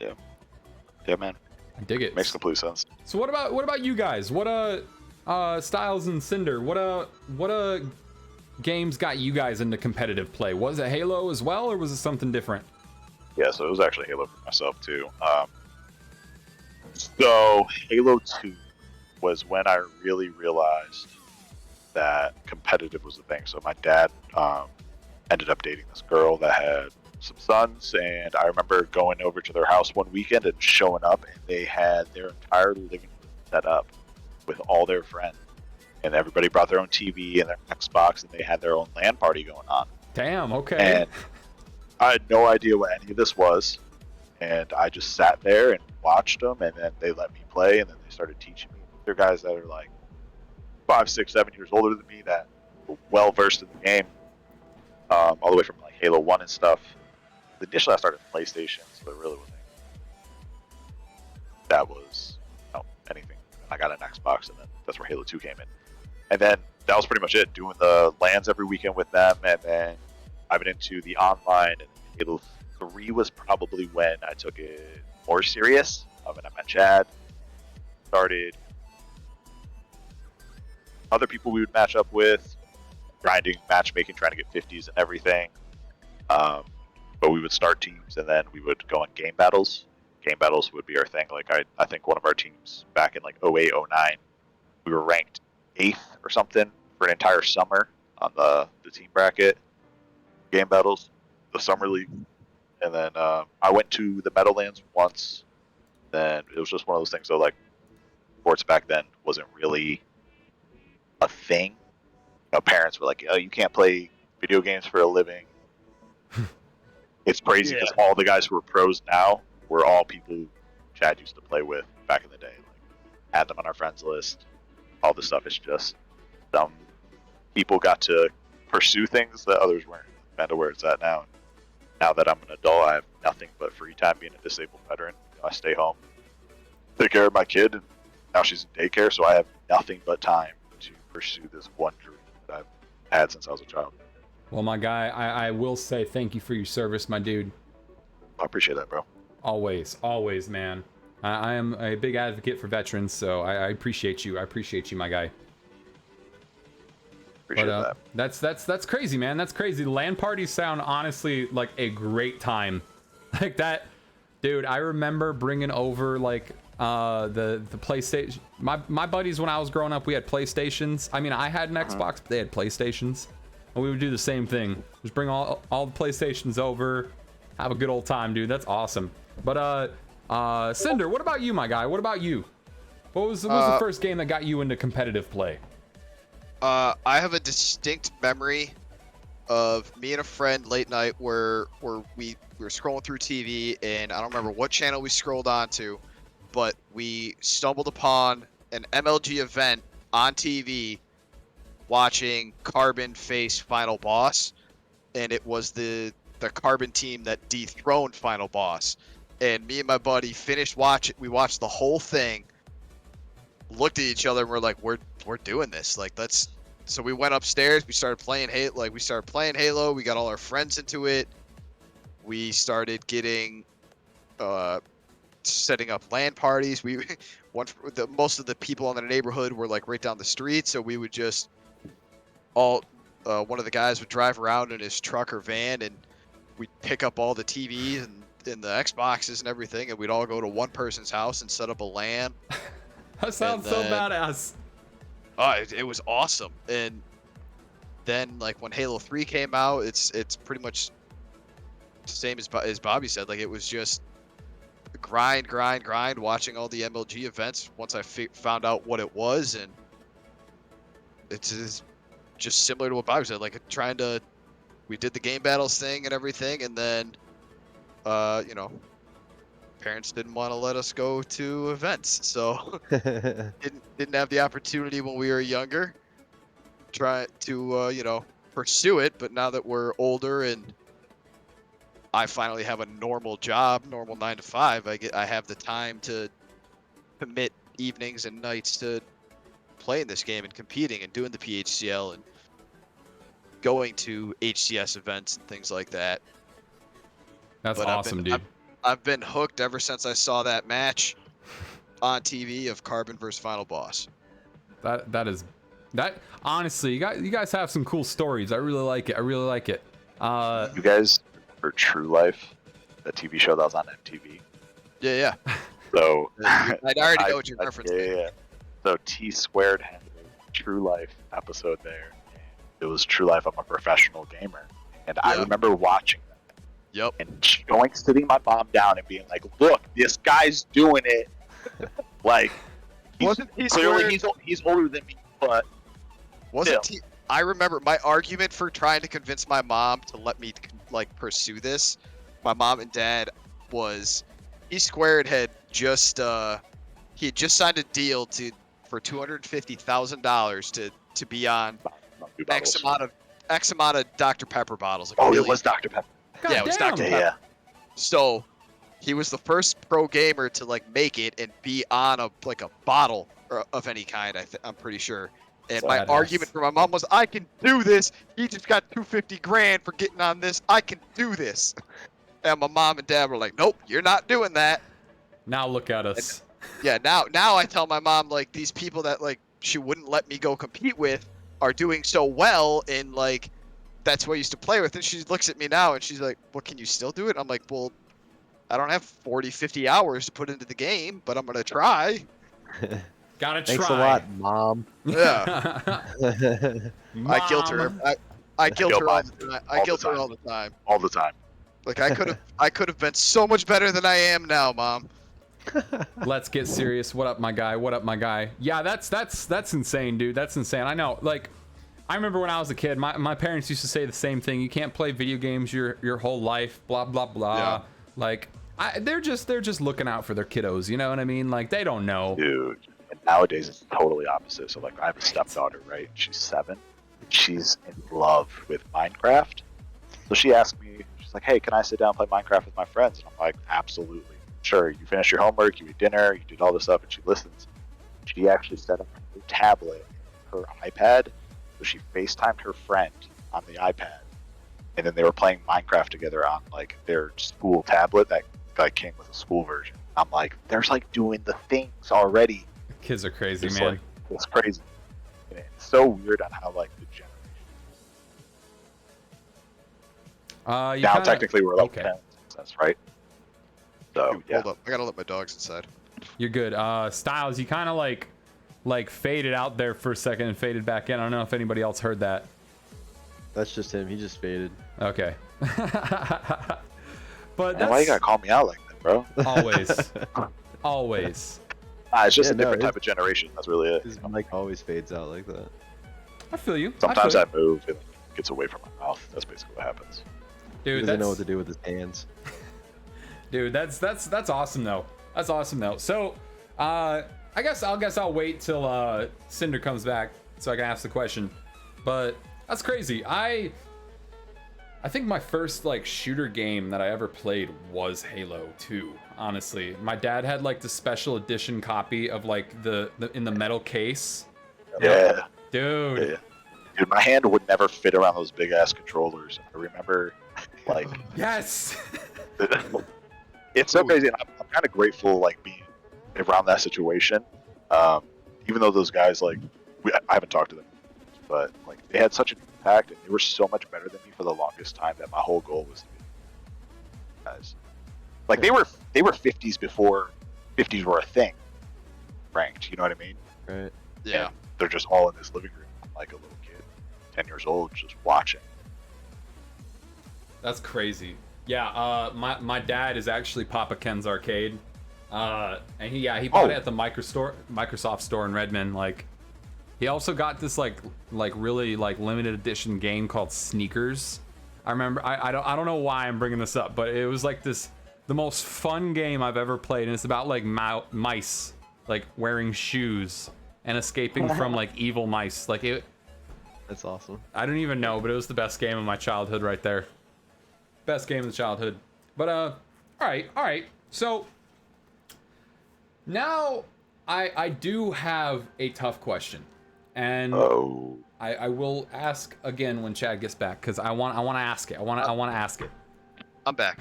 Yeah, man. I dig it. Makes complete sense. So what about you guys? What Styles and Cinder, what games got you guys into competitive play? Was it Halo as well, or was it something different? Yeah, so it was actually Halo for myself too. So Halo 2 was when I really realized that competitive was the thing. So my dad ended up dating this girl that had some sons, and I remember going over to their house one weekend and showing up, and they had their entire living room set up with all their friends, and everybody brought their own TV and their Xbox, and they had their own LAN party going on. Damn, okay. And I had no idea what any of this was, and I just sat there and watched them, and then they let me play, and then they started teaching me. They're guys that are like 5, 6, 7 years older than me that were well versed in the game, all the way from like Halo 1 and stuff. Initially, I started PlayStation, so there really wasn't that was anything. I got an Xbox, and then that's where Halo 2 came in. And then that was pretty much it, doing the LANs every weekend with them, and then I've been into the online, and Halo 3 was probably when I took it more serious. And I met Chad, started other people we would match up with, grinding, matchmaking, trying to get 50s and everything. But we would start teams, and then we would go on game battles. Game battles would be our thing. Like I think one of our teams back in like 08, 09, we were ranked 8th or something for an entire summer on the team bracket game battles, the summer league. And then I went to the Meadowlands once. Then it was just one of those things. So like, sports back then wasn't really a thing. You know, parents were like, "Oh, you can't play video games for a living." It's crazy because all the guys who are pros now were all people Chad used to play with back in the day. Like, had them on our friends list. All this stuff is just some people got to pursue things that others weren't. Kind of where it's at now. Now that I'm an adult, I have nothing but free time being a disabled veteran. You know, I stay home, take care of my kid, and now she's in daycare, so I have nothing but time to pursue this one dream that I've had since I was a child. Well, my guy, I will say thank you for your service, my dude. I appreciate that, bro. Always, always, man. I am a big advocate for veterans, so I appreciate you. I appreciate you, my guy. Appreciate that. That's crazy, man. That's crazy. LAN parties sound honestly like a great time. Like that, dude. I remember bringing over like the PlayStation. My buddies when I was growing up, we had PlayStations. I mean, I had an Xbox, but they had PlayStations, and we would do the same thing. Just bring all the PlayStations over, have a good old time, dude. That's awesome. But Cinder, what about you, my guy? What about you? What was the first game that got you into competitive play? I have a distinct memory of me and a friend late night where we were scrolling through TV, and I don't remember what channel we scrolled onto, but we stumbled upon an MLG event on TV watching Carbon face Final Boss, and it was the Carbon team that dethroned Final Boss. And me and my buddy finished watching. We watched the whole thing, looked at each other, and we're like, we're doing this. Like, let's. So we went upstairs. We started playing Halo. We got all our friends into it. We started getting, setting up LAN parties. Most of the people in the neighborhood were like right down the street, so we would just one of the guys would drive around in his truck or van, and we'd pick up all the TVs and the Xboxes and everything, and we'd all go to one person's house and set up a LAN. That sounds so badass. Oh, it was awesome. And then like when Halo 3 came out, it's pretty much the same as Bobby said. Like, it was just grind watching all the MLG events once I found out what it was, and it's just similar to what Bobby said. Like, we did the game battles thing and everything, and then parents didn't want to let us go to events, so didn't have the opportunity when we were younger. Try to pursue it, but now that we're older and I finally have a normal job, normal 9 to 5, I have the time to commit evenings and nights to playing this game and competing and doing the PHCL and going to HCS events and things like that. That's awesome, dude. I've been hooked ever since I saw that match on TV of Carbon versus Final Boss. That honestly, you guys have some cool stories. I really like it. You guys remember True Life, the TV show that was on MTV? Yeah. So I already know what you're referencing. Yeah. So T Squared had a True Life episode there. It was True Life. I'm a professional gamer, and I remember watching that. Yep. And going, sitting my mom down and being like, "Look, this guy's doing it." Like, he's older than me, but I remember my argument for trying to convince my mom to let me pursue this. My mom and dad was T Squared had just signed a deal for $250,000 to be on X amount of Dr. Pepper bottles. It was Dr. Pepper. Yeah, it was Dr. Pepper. Yeah. So he was the first pro gamer to make it and be on a bottle of any kind. I'm pretty sure. And my argument for my mom was, I can do this. He just got $250,000 for getting on this. I can do this. And my mom and dad were like, nope, you're not doing that. Now look at us. And, yeah, now I tell my mom, these people that she wouldn't let me go compete with are doing so well, and that's what I used to play with. And she looks at me now and she's like, well, can you still do it? I'm like, well, I don't have 40, 50 hours to put into the game, but I'm going to try. Gotta try. Thanks a lot, Mom. Yeah. I guilt her. I guilt her all the time. I guilt her all the time. All the time. I could have been so much better than I am now, Mom. Let's get serious. What up, my guy? What up, my guy? Yeah, that's insane, dude. That's insane. I know. Like, I remember when I was a kid, my parents used to say the same thing. You can't play video games your whole life. Blah blah blah. Yeah. Like, they're just looking out for their kiddos. You know what I mean? Like, they don't know. Dude. And nowadays it's totally opposite. So like I have a stepdaughter, right? She's 7. She's in love with Minecraft. So she asked me, she's like, "Hey, can I sit down and play Minecraft with my friends?" And I'm like, "Absolutely. Sure, you finish your homework, you eat dinner, you did all this stuff," and she listens. She actually set up her tablet, her iPad, so she FaceTimed her friend on the iPad, and then they were playing Minecraft together on like their school tablet that like came with a school version. I'm like, there's like doing the things already. Kids are crazy, It's man. like, it's crazy. And it's so weird on how like the generation. You Now kinda, technically we're like okay. 10, that's right. So Dude, yeah. hold up. I gotta let my dogs inside. You're good. Styles, you kind of like faded out there for a second and faded back in. I don't know if anybody else heard that. That's just him. He just faded. Okay. But Man, why you that's gotta call me out like that, bro? always, always. It's just Yeah, a different no, type of generation. That's really it. His mic always fades out like that. I feel you. Sometimes I I feel move and it gets away from my mouth. That's basically what happens. you. He Dude, doesn't know what that's to do with his hands. dude, that's awesome though. That's awesome though. So, I guess I'll wait till Cinder comes back so I can ask the question. But that's crazy. I think my first like shooter game that I ever played was Halo 2. Honestly, my dad had like the special edition copy of like the in the metal case. Yeah. Dude. Yeah. Dude, my hand would never fit around those big ass controllers. I remember, like, Yes. it's so crazy. And I'm kind of grateful, like, being around that situation. Even though those guys, like, I haven't talked to them, but like, they had such an impact, and they were so much better than me for the longest time that my whole goal was to be guys. Like, they were 50s before 50s were a thing, ranked. You know what I mean? Right. Yeah. And they're just all in this living room, like a little kid, 10 years old, just watching. That's crazy. Yeah, my dad is actually Papa Ken's Arcade. And he bought it at the Microsoft store in Redmond. Like, he also got this like really like limited edition game called Sneakers. I remember I don't know why I'm bringing this up, but it was like the most fun game I've ever played, and it's about like mice like wearing shoes and escaping from like evil mice. Like it. That's awesome. I don't even know, but it was the best game of my childhood right there. Best game of the childhood. But all right. So now I do have a tough question, and Oh. I will ask again when Chad gets back because I want to ask it. I want to ask it. I'm back.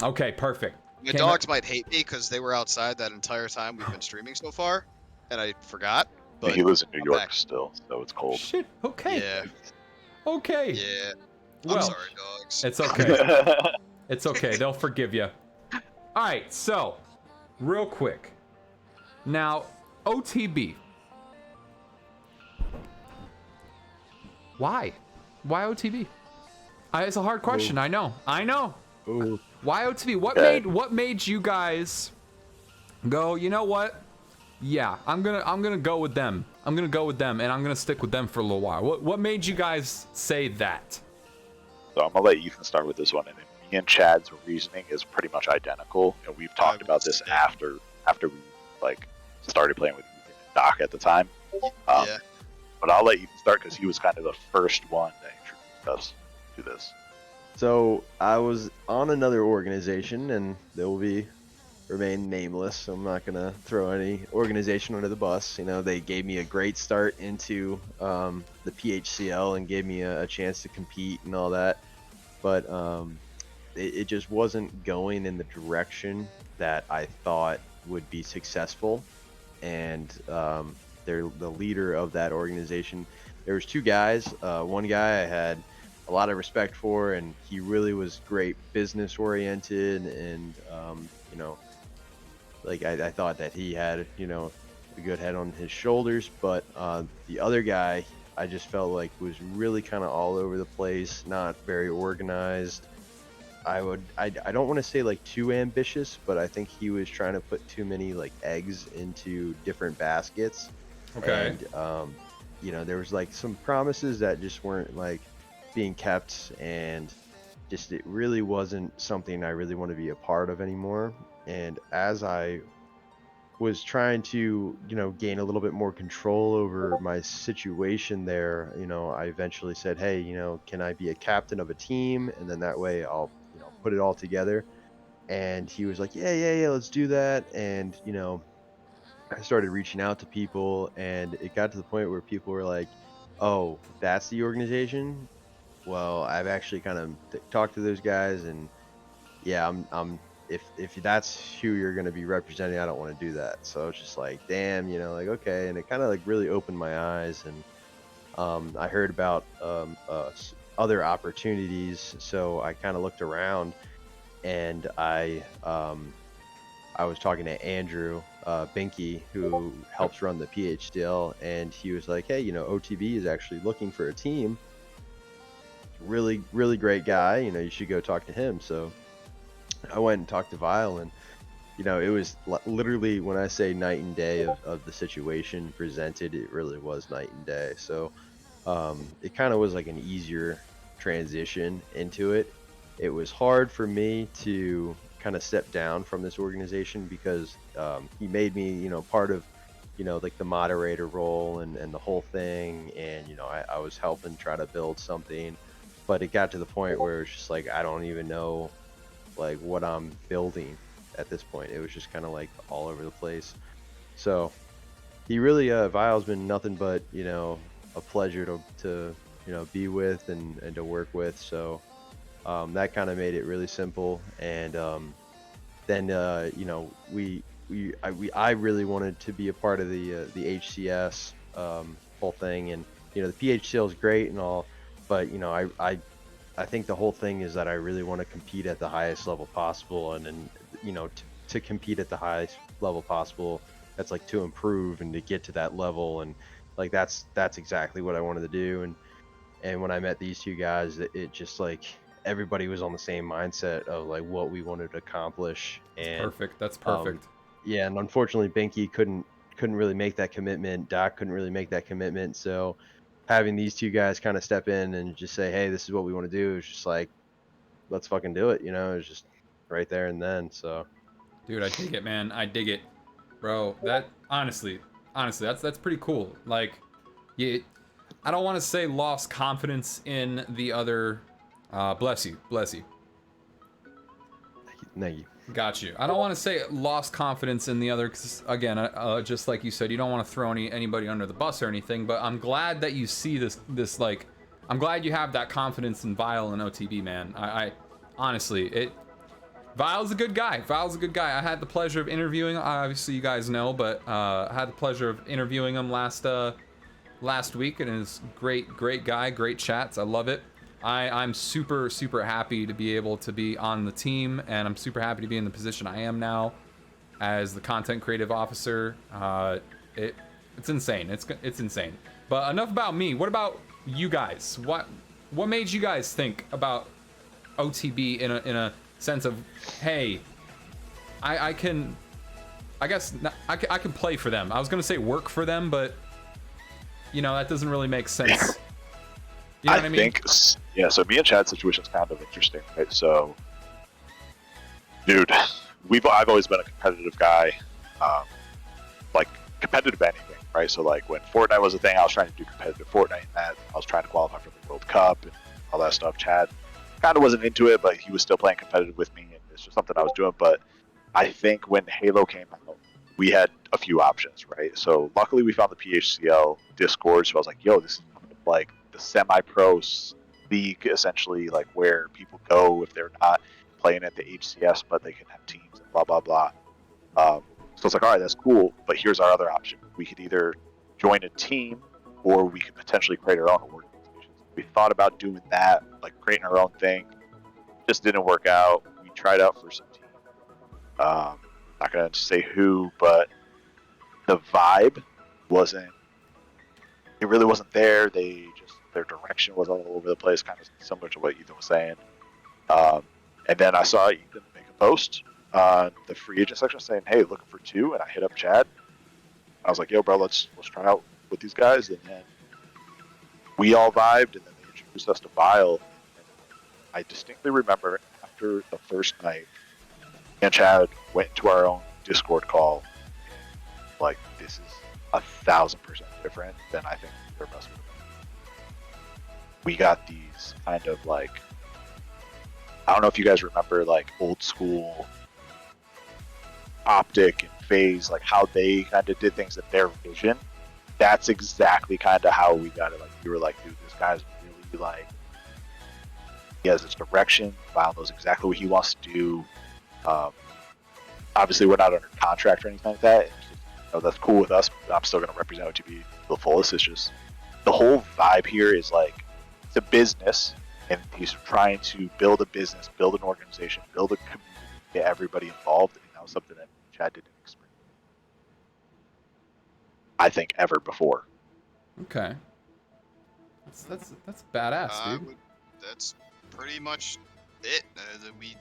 Okay, perfect. My Came dogs might hate me because they were outside that entire time we've been streaming so far, and I forgot. But He lives in New I'm York back. still, so it's cold. Shit. Okay. Yeah. Okay. Yeah. Well, I'm sorry, dogs. it's okay. It's okay. They'll forgive you. All right. So, real quick. Now, OTB. Why? Why OTB? It's a hard question. I know. Ooh. Why OTB? What made you guys go, you know what? Yeah, I'm gonna go with them. I'm gonna go with them, and I'm gonna stick with them for a little while. What made you guys say that? So I'm gonna let Ethan start with this one, and then me and Chad's reasoning is pretty much identical, and we've talked about this after we like started playing with Ethan and Doc at the time. Yeah. But I'll let Ethan start because he was kind of the first one that introduced us to this. So I was on another organization, and they will remain nameless. So I'm not gonna throw any organization under the bus. You know, they gave me a great start into the PHCL and gave me a chance to compete and all that, but it just wasn't going in the direction that I thought would be successful. And they're the leader of that organization. There was 2 guys. One guy I had a lot of respect for, and he really was great business oriented, and you know, like I thought that he had, you know, a good head on his shoulders. But the other guy, I just felt like was really kind of all over the place, not very organized, I don't want to say like too ambitious, but I think he was trying to put too many like eggs into different baskets. Okay. And there was like some promises that just weren't like being kept, and just it really wasn't something I really want to be a part of anymore. And as I was trying to, gain a little bit more control over my situation there, I eventually said, hey, can I be a captain of a team? And then that way I'll, put it all together. And he was like, yeah, let's do that. And, I started reaching out to people, and it got to the point where people were like, oh, that's the organization? Well, I've actually kind of talked to those guys, and yeah, I'm if that's who you're going to be representing, I don't want to do that. So it's just like, damn, like, okay. And it kind of like really opened my eyes. And I heard about other opportunities, so I kind of looked around, and I was talking to Andrew Binky, who helps run the PHDL, and he was like, hey, OTB is actually looking for a team. Really, really great guy. You should go talk to him. So I went and talked to Vile, and it was literally, when I say night and day of the situation presented, it really was night and day. So it kind of was like an easier transition into it. It was hard for me to kind of step down from this organization because he made me, part of, like the moderator role and the whole thing. And, I was helping try to build something, but it got to the point where it's just like, I don't even know like what I'm building at this point. It was just kind of like all over the place. So he really, Vile's been nothing but, a pleasure to be with and to work with. So that kind of made it really simple. And then I really wanted to be a part of the HCS whole thing. And the PHCL is great and all, but I think the whole thing is that I really want to compete at the highest level possible, and to compete at the highest level possible, that's like to improve and to get to that level. And like that's exactly what I wanted to do. And when I met these two guys, it just like everybody was on the same mindset of like what we wanted to accomplish. And Perfect. That's perfect. yeah, and unfortunately Binky couldn't really make that commitment. Doc couldn't really make that commitment. So having these two guys kind of step in and just say, hey, this is what we want to do, is just like, let's fucking do it. It's just right there and then. So Dude, I dig it, man. I dig it. Bro, that honestly, that's pretty cool. Like, I don't want to say lost confidence in the other. Bless you. thank you. Got you. I don't want to say lost confidence in the other, because again, just like you said, you don't want to throw anybody under the bus or anything. But I'm glad that you see this like, I'm glad you have that confidence in Vile and OTB, man. I honestly, Vile's a good guy. I had the pleasure of interviewing. Obviously, you guys know, but I had the pleasure of interviewing him last week, and he's great guy, great chats. I love it. I'm super happy to be able to be on the team, and I'm super happy to be in the position I am now as the content creative officer. It's insane. It's insane. But enough about me. What about you guys? What made you guys think about OTB in a sense of, hey, I can play for them. I was gonna say work for them, but that doesn't really make sense. You know what I mean? Think, yeah, so me and Chad's situation is kind of interesting, right? So, dude, I've always been a competitive guy, like competitive anything, right? So like when Fortnite was a thing, I was trying to do competitive Fortnite, and that I was trying to qualify for the World Cup and all that stuff. Chad kind of wasn't into it, but he was still playing competitive with me, and it's just something I was doing. But I think when Halo came out, we had a few options, right? So luckily we found the PHCL Discord, so I was like, yo, this is like the semi-pro league, essentially, like where people go if they're not playing at the HCS, but they can have teams and blah, blah, blah. So it's like, all right, that's cool, but here's our other option. We could either join a team, or we could potentially create our own organization. We thought about doing that, like creating our own thing. Just didn't work out. We tried out for some team. Not going to say who, but the vibe it really wasn't there. Their direction was all over the place, kind of similar to what Ethan was saying. And then I saw Ethan make a post on the free agent section saying, "Hey, looking for 2," and I hit up Chad. I was like, "Yo, bro, let's try out with these guys." And then we all vibed, and then they introduced us to Vile. And I distinctly remember after the first night, me and Chad went into our own Discord call. Like, this is 1,000% different than I think either of us would have been. We got these kind of like, I don't know if you guys remember like old school Optic and Phase, like how they kind of did things at their vision. That's exactly kind of how we got it. Like, we were like, dude, this guy's really like, he has his direction. Vile knows exactly what he wants to do. Obviously, we're not under contract or anything like that. That's cool with us. I'm still going to represent OTB to the fullest. It's just the whole vibe here is like, it's a business, and he's trying to build a business, build an organization, build a community, get everybody involved. And that was something that Chad didn't experience, I think, ever before. Okay. That's badass, dude. That's pretty much it. We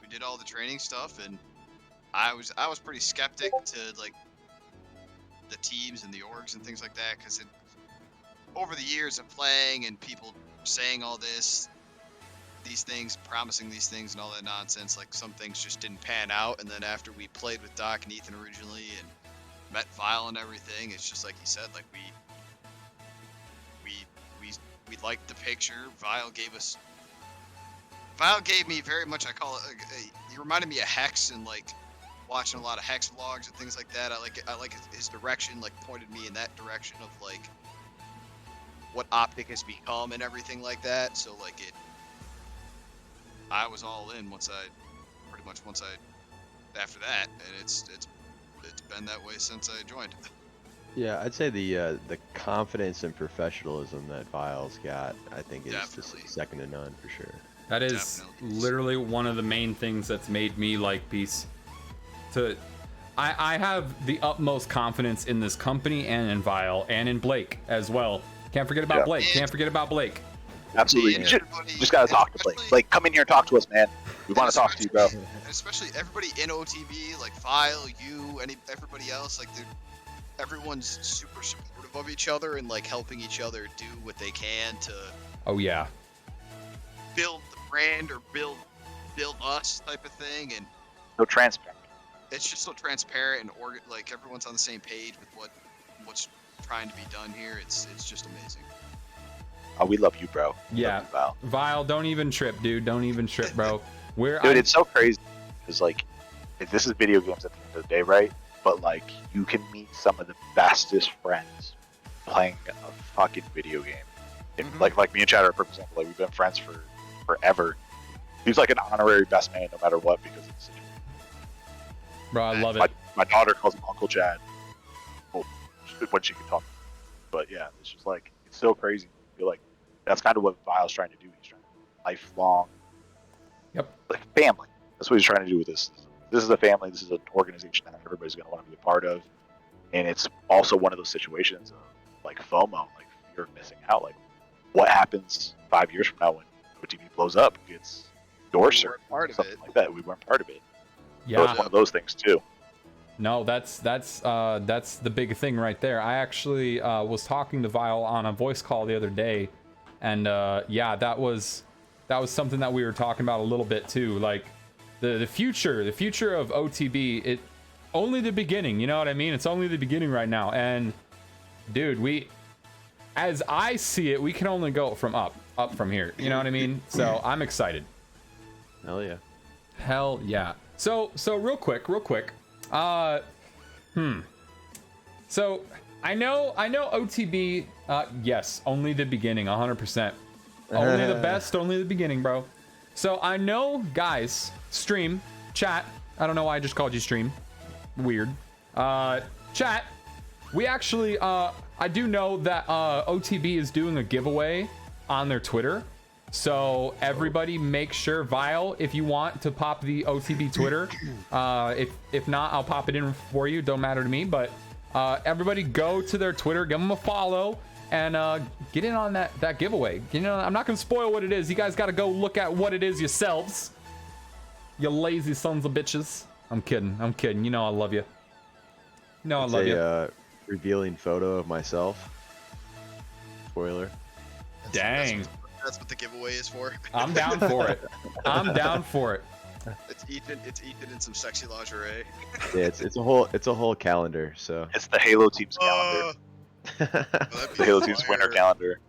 did all the training stuff, and I was pretty skeptic to like the teams and the orgs and things like that, because over the years of playing and people saying all these things, promising these things and all that nonsense, like some things just didn't pan out. And then after we played with Doc and Ethan originally and met Vile and everything, it's just like he said, like we liked the picture. Vile gave me very much, I call it, he reminded me of Hex, and like watching a lot of Hex vlogs and things like that. I like his direction, like pointed me in that direction of like what Optic has become and everything like that. So like I was all in after that, and it's been that way since I joined. Yeah, I'd say the confidence and professionalism that Vile's got, I think, is just second to none for sure. That is literally one of the main things that's made me like Peace. I have the utmost confidence in this company and in Vile and in Blake as well. Can't forget about Blake. Can't forget about Blake. Absolutely. You just gotta talk to Blake. Blake, come in here and talk to us, man. We want to talk to you, bro. Especially everybody in OTB, like Vile, you, everybody else, like everyone's super supportive of each other and like helping each other do what they can to. Oh yeah. Build the brand or build us type of thing, and so transparent. It's just so transparent and like everyone's on the same page with what's trying to be done here. It's just amazing. Oh, we love you, bro. Yeah. Vile, don't even trip, dude. Don't even trip, bro. It's so crazy because like this is video games at the end of the day, right? But like you can meet some of the bestest friends playing a fucking video game. Mm-hmm. Like me and Chad are a perfect example. Like we've been friends for forever. He's like an honorary best man no matter what because of the situation. Bro, I love it. My daughter calls him Uncle Chad. Well, when she can talk. But yeah, it's just like, it's so crazy. I feel like that's kind of what Vile's trying to do. He's trying to lifelong. Yep. Like family. That's what he's trying to do with this. This is a family. This is an organization that everybody's going to want to be a part of. And it's also one of those situations of like FOMO, like fear of missing out. Like what happens 5 years from now when OTB blows up, gets endorsed or something like that. We weren't part of it. Yeah. So it's one of those things too. No, that's the big thing right there. I actually was talking to Vile on a voice call the other day, and yeah, that was something that we were talking about a little bit too. Like the future of OTB, it only the beginning. You know what I mean? It's only the beginning right now. And dude, as I see it, we can only go up from here. You know what I mean? So I'm excited. Hell yeah. Hell yeah. So real quick. So I know OTB, yes, only the beginning, 100%. Only the best, only the beginning, bro. So I know, guys, stream, chat, I don't know why I just called you stream. Weird. Chat, we actually, I do know that OTB is doing a giveaway on their Twitter. So everybody make sure, Vile, if you want to pop the OTB Twitter, if not, I'll pop it in for you. Don't matter to me, but everybody go to their Twitter, give them a follow, and get in on that giveaway. You know, I'm not gonna spoil what it is. You guys got to go look at what it is yourselves. You lazy sons of bitches. I'm kidding. I'm kidding. You know I love you. No, I It's love you. a revealing photo of myself. Spoiler. Dang. That's what the giveaway is for. I'm down for it. I'm down for it. It's Ethan in some sexy lingerie. Yeah, it's a whole calendar. So It's the Halo team's calendar. That'd The be Halo team's winter fire. calendar.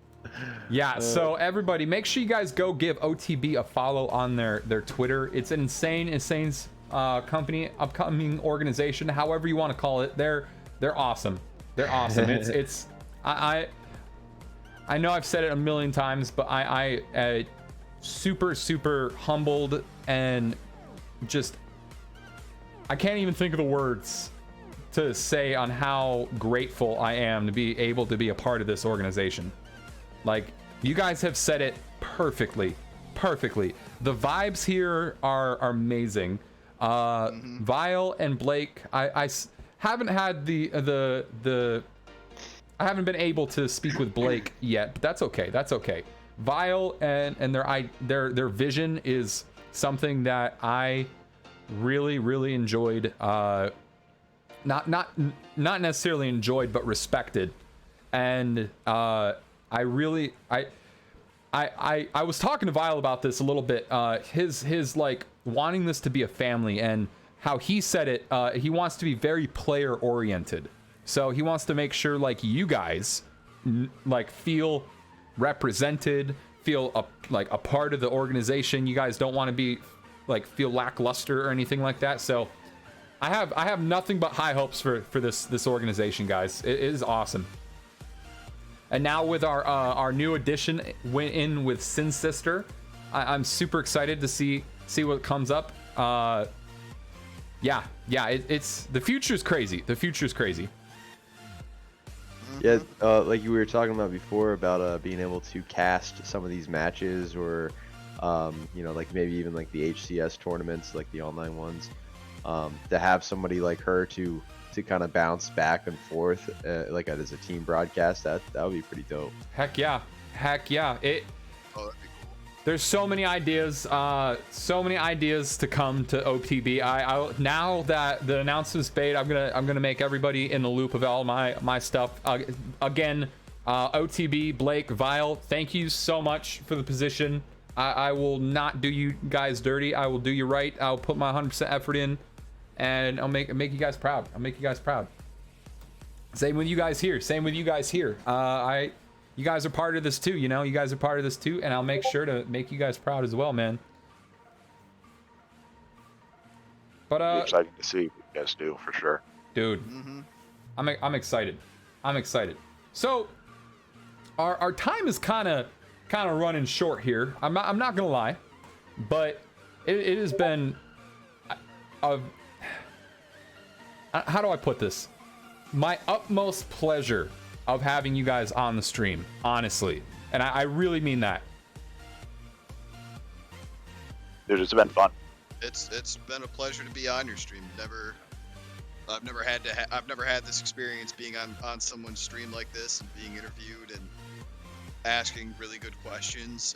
Yeah, so everybody, make sure you guys go give OTB a follow on their Twitter. It's an insane company, upcoming organization, however you want to call it. They're awesome. They're awesome. I know I've said it a million times, but I super humbled and just I can't even think of the words to say on how grateful I am to be able to be a part of this organization. Like, you guys have said it perfectly. The vibes here are amazing. Vile and Blake, I haven't had I haven't been able to speak with Blake yet, but that's okay. Vile and their vision is something that I really enjoyed. Not necessarily enjoyed, but respected. And I was talking to Vile about this a little bit. His like wanting this to be a family, and how he said it. He wants to be very player oriented. So he wants to make sure like you guys like feel represented, feel like a part of the organization. You guys don't want to be like feel lackluster or anything like that. So I have nothing but high hopes for this organization, guys. It is awesome. And now with our new addition went in with Sin Sister, I'm super excited to see what comes up. It's the future's crazy. yeah, like you were talking about before about being able to cast some of these matches, or like maybe even like the HCS tournaments, like the online ones, to have somebody like her to kind of bounce back and forth like as a team broadcast, that would be pretty dope. Heck yeah. Oh, that'd be cool. There's so many ideas to come to OTB. I now that the announcement's made, I'm gonna make everybody in the loop of all my stuff. Again, OTB, Blake, Vile, thank you so much for the position. I will not do you guys dirty. I will do you right. I'll put my 100% effort in, and I'll make you guys proud. Same with you guys here. You guys are part of this too, and I'll make sure to make you guys proud as well, man. But It'll be exciting to see what you guys do for sure. Dude, I'm excited. So our time is kind of running short here. I'm not gonna lie, but it has been how do I put this? My utmost pleasure of having you guys on the stream, honestly, and I really mean that. Dude, it's been fun. It's been a pleasure to be on your stream. I've never had this experience being on someone's stream like this and being interviewed and asking really good questions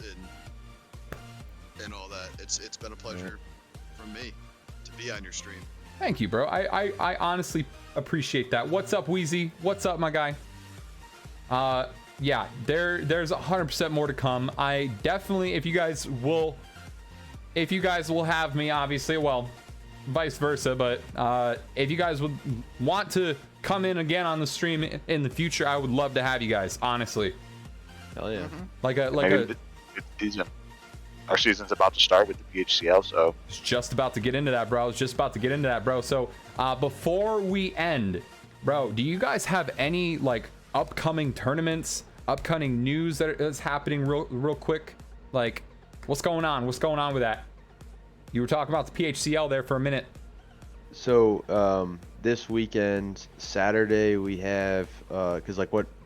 and all that. It's been a pleasure for me to be on your stream. Thank you, bro. I honestly appreciate that. What's up, Wheezy? What's up, my guy? Yeah, there's 100% more to come. I definitely, if you guys will have me, obviously, well, vice versa, but if you guys would want to come in again on the stream in the future, I would love to have you guys, honestly. Hell yeah. Our season's about to start with the PHCL, so was just about to get into that, bro. So before we end, bro, do you guys have any like upcoming tournaments, upcoming news that is happening real quick? Like, what's going on with that? You were talking about the PHCL there for a minute. So this weekend, Saturday, we have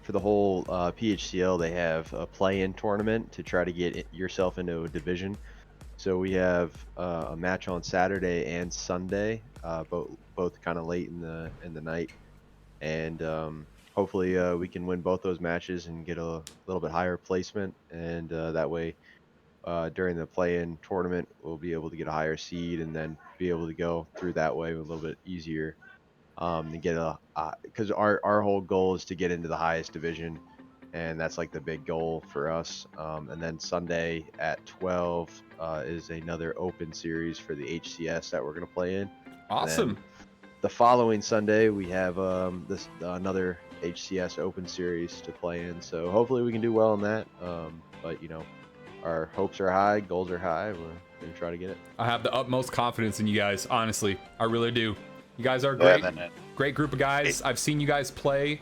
for the whole PHCL, they have a play-in tournament to try to get yourself into a division. So we have a match on Saturday and Sunday, both kind of late in the night, and hopefully we can win both those matches and get a little bit higher placement, and that way during the play-in tournament, we'll be able to get a higher seed and then be able to go through that way a little bit easier. To get because our whole goal is to get into the highest division, and that's like the big goal for us. And then Sunday at 12 is another open series for the HCS that we're gonna play in. Awesome. The following Sunday we have another HCS open series to play in. So hopefully we can do well in that. But you know, our hopes are high, goals are high. We're gonna try to get it. I have the utmost confidence in you guys. Honestly, I really do. You guys are great. Great group of guys. I've seen you guys play.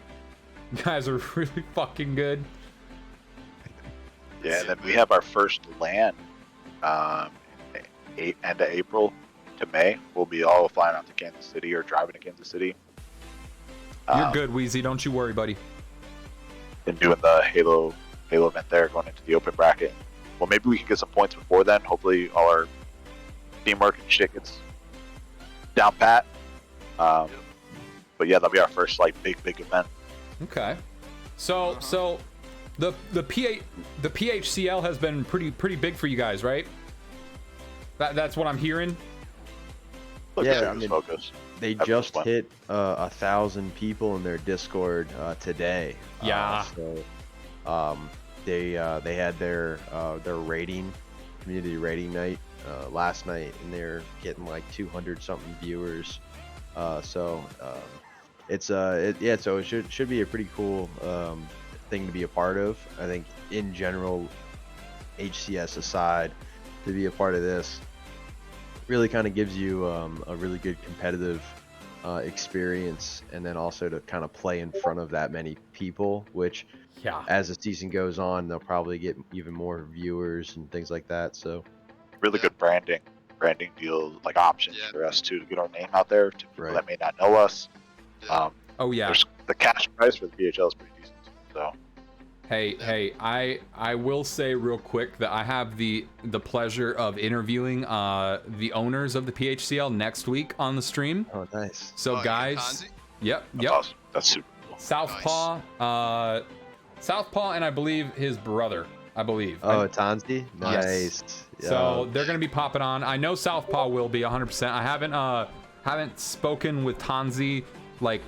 You guys are really fucking good. Yeah, and then we have our first LAN end of April to May. We'll be all flying out to Kansas City or driving to Kansas City. You're good, Wheezy. Don't you worry, buddy. And doing the Halo event there, going into the open bracket. Well, maybe we can get some points before then. Hopefully all our teamwork and shit gets down pat. But yeah, that'll be our first like big event. Okay. So the PHCL has been pretty big for you guys, right? That's what I'm hearing. Yeah, I mean, they just hit 1,000 people in their Discord today. Yeah. They had their rating, community rating night last night, and they're getting like 200 something viewers. So it should be a pretty cool thing to be a part of. I think in general, HCS aside, to be a part of this really kind of gives you a really good competitive experience, and then also to kind of play in front of that many people, which as the season goes on, they'll probably get even more viewers and things like that. So really good branding deals, like options for us too, to get our name out there to people that may not know us. The cash price for the PHL is pretty decent. So hey, I will say real quick that I have the pleasure of interviewing the owners of the PHCL next week on the stream. Oh, nice. So guys, yep. That's awesome. That's super cool. Southpaw, and I believe his brother. Oh, Tanzi? Nice. Yes. So they're gonna be popping on. I know Southpaw will be 100%. I haven't spoken with Tanzi. Like,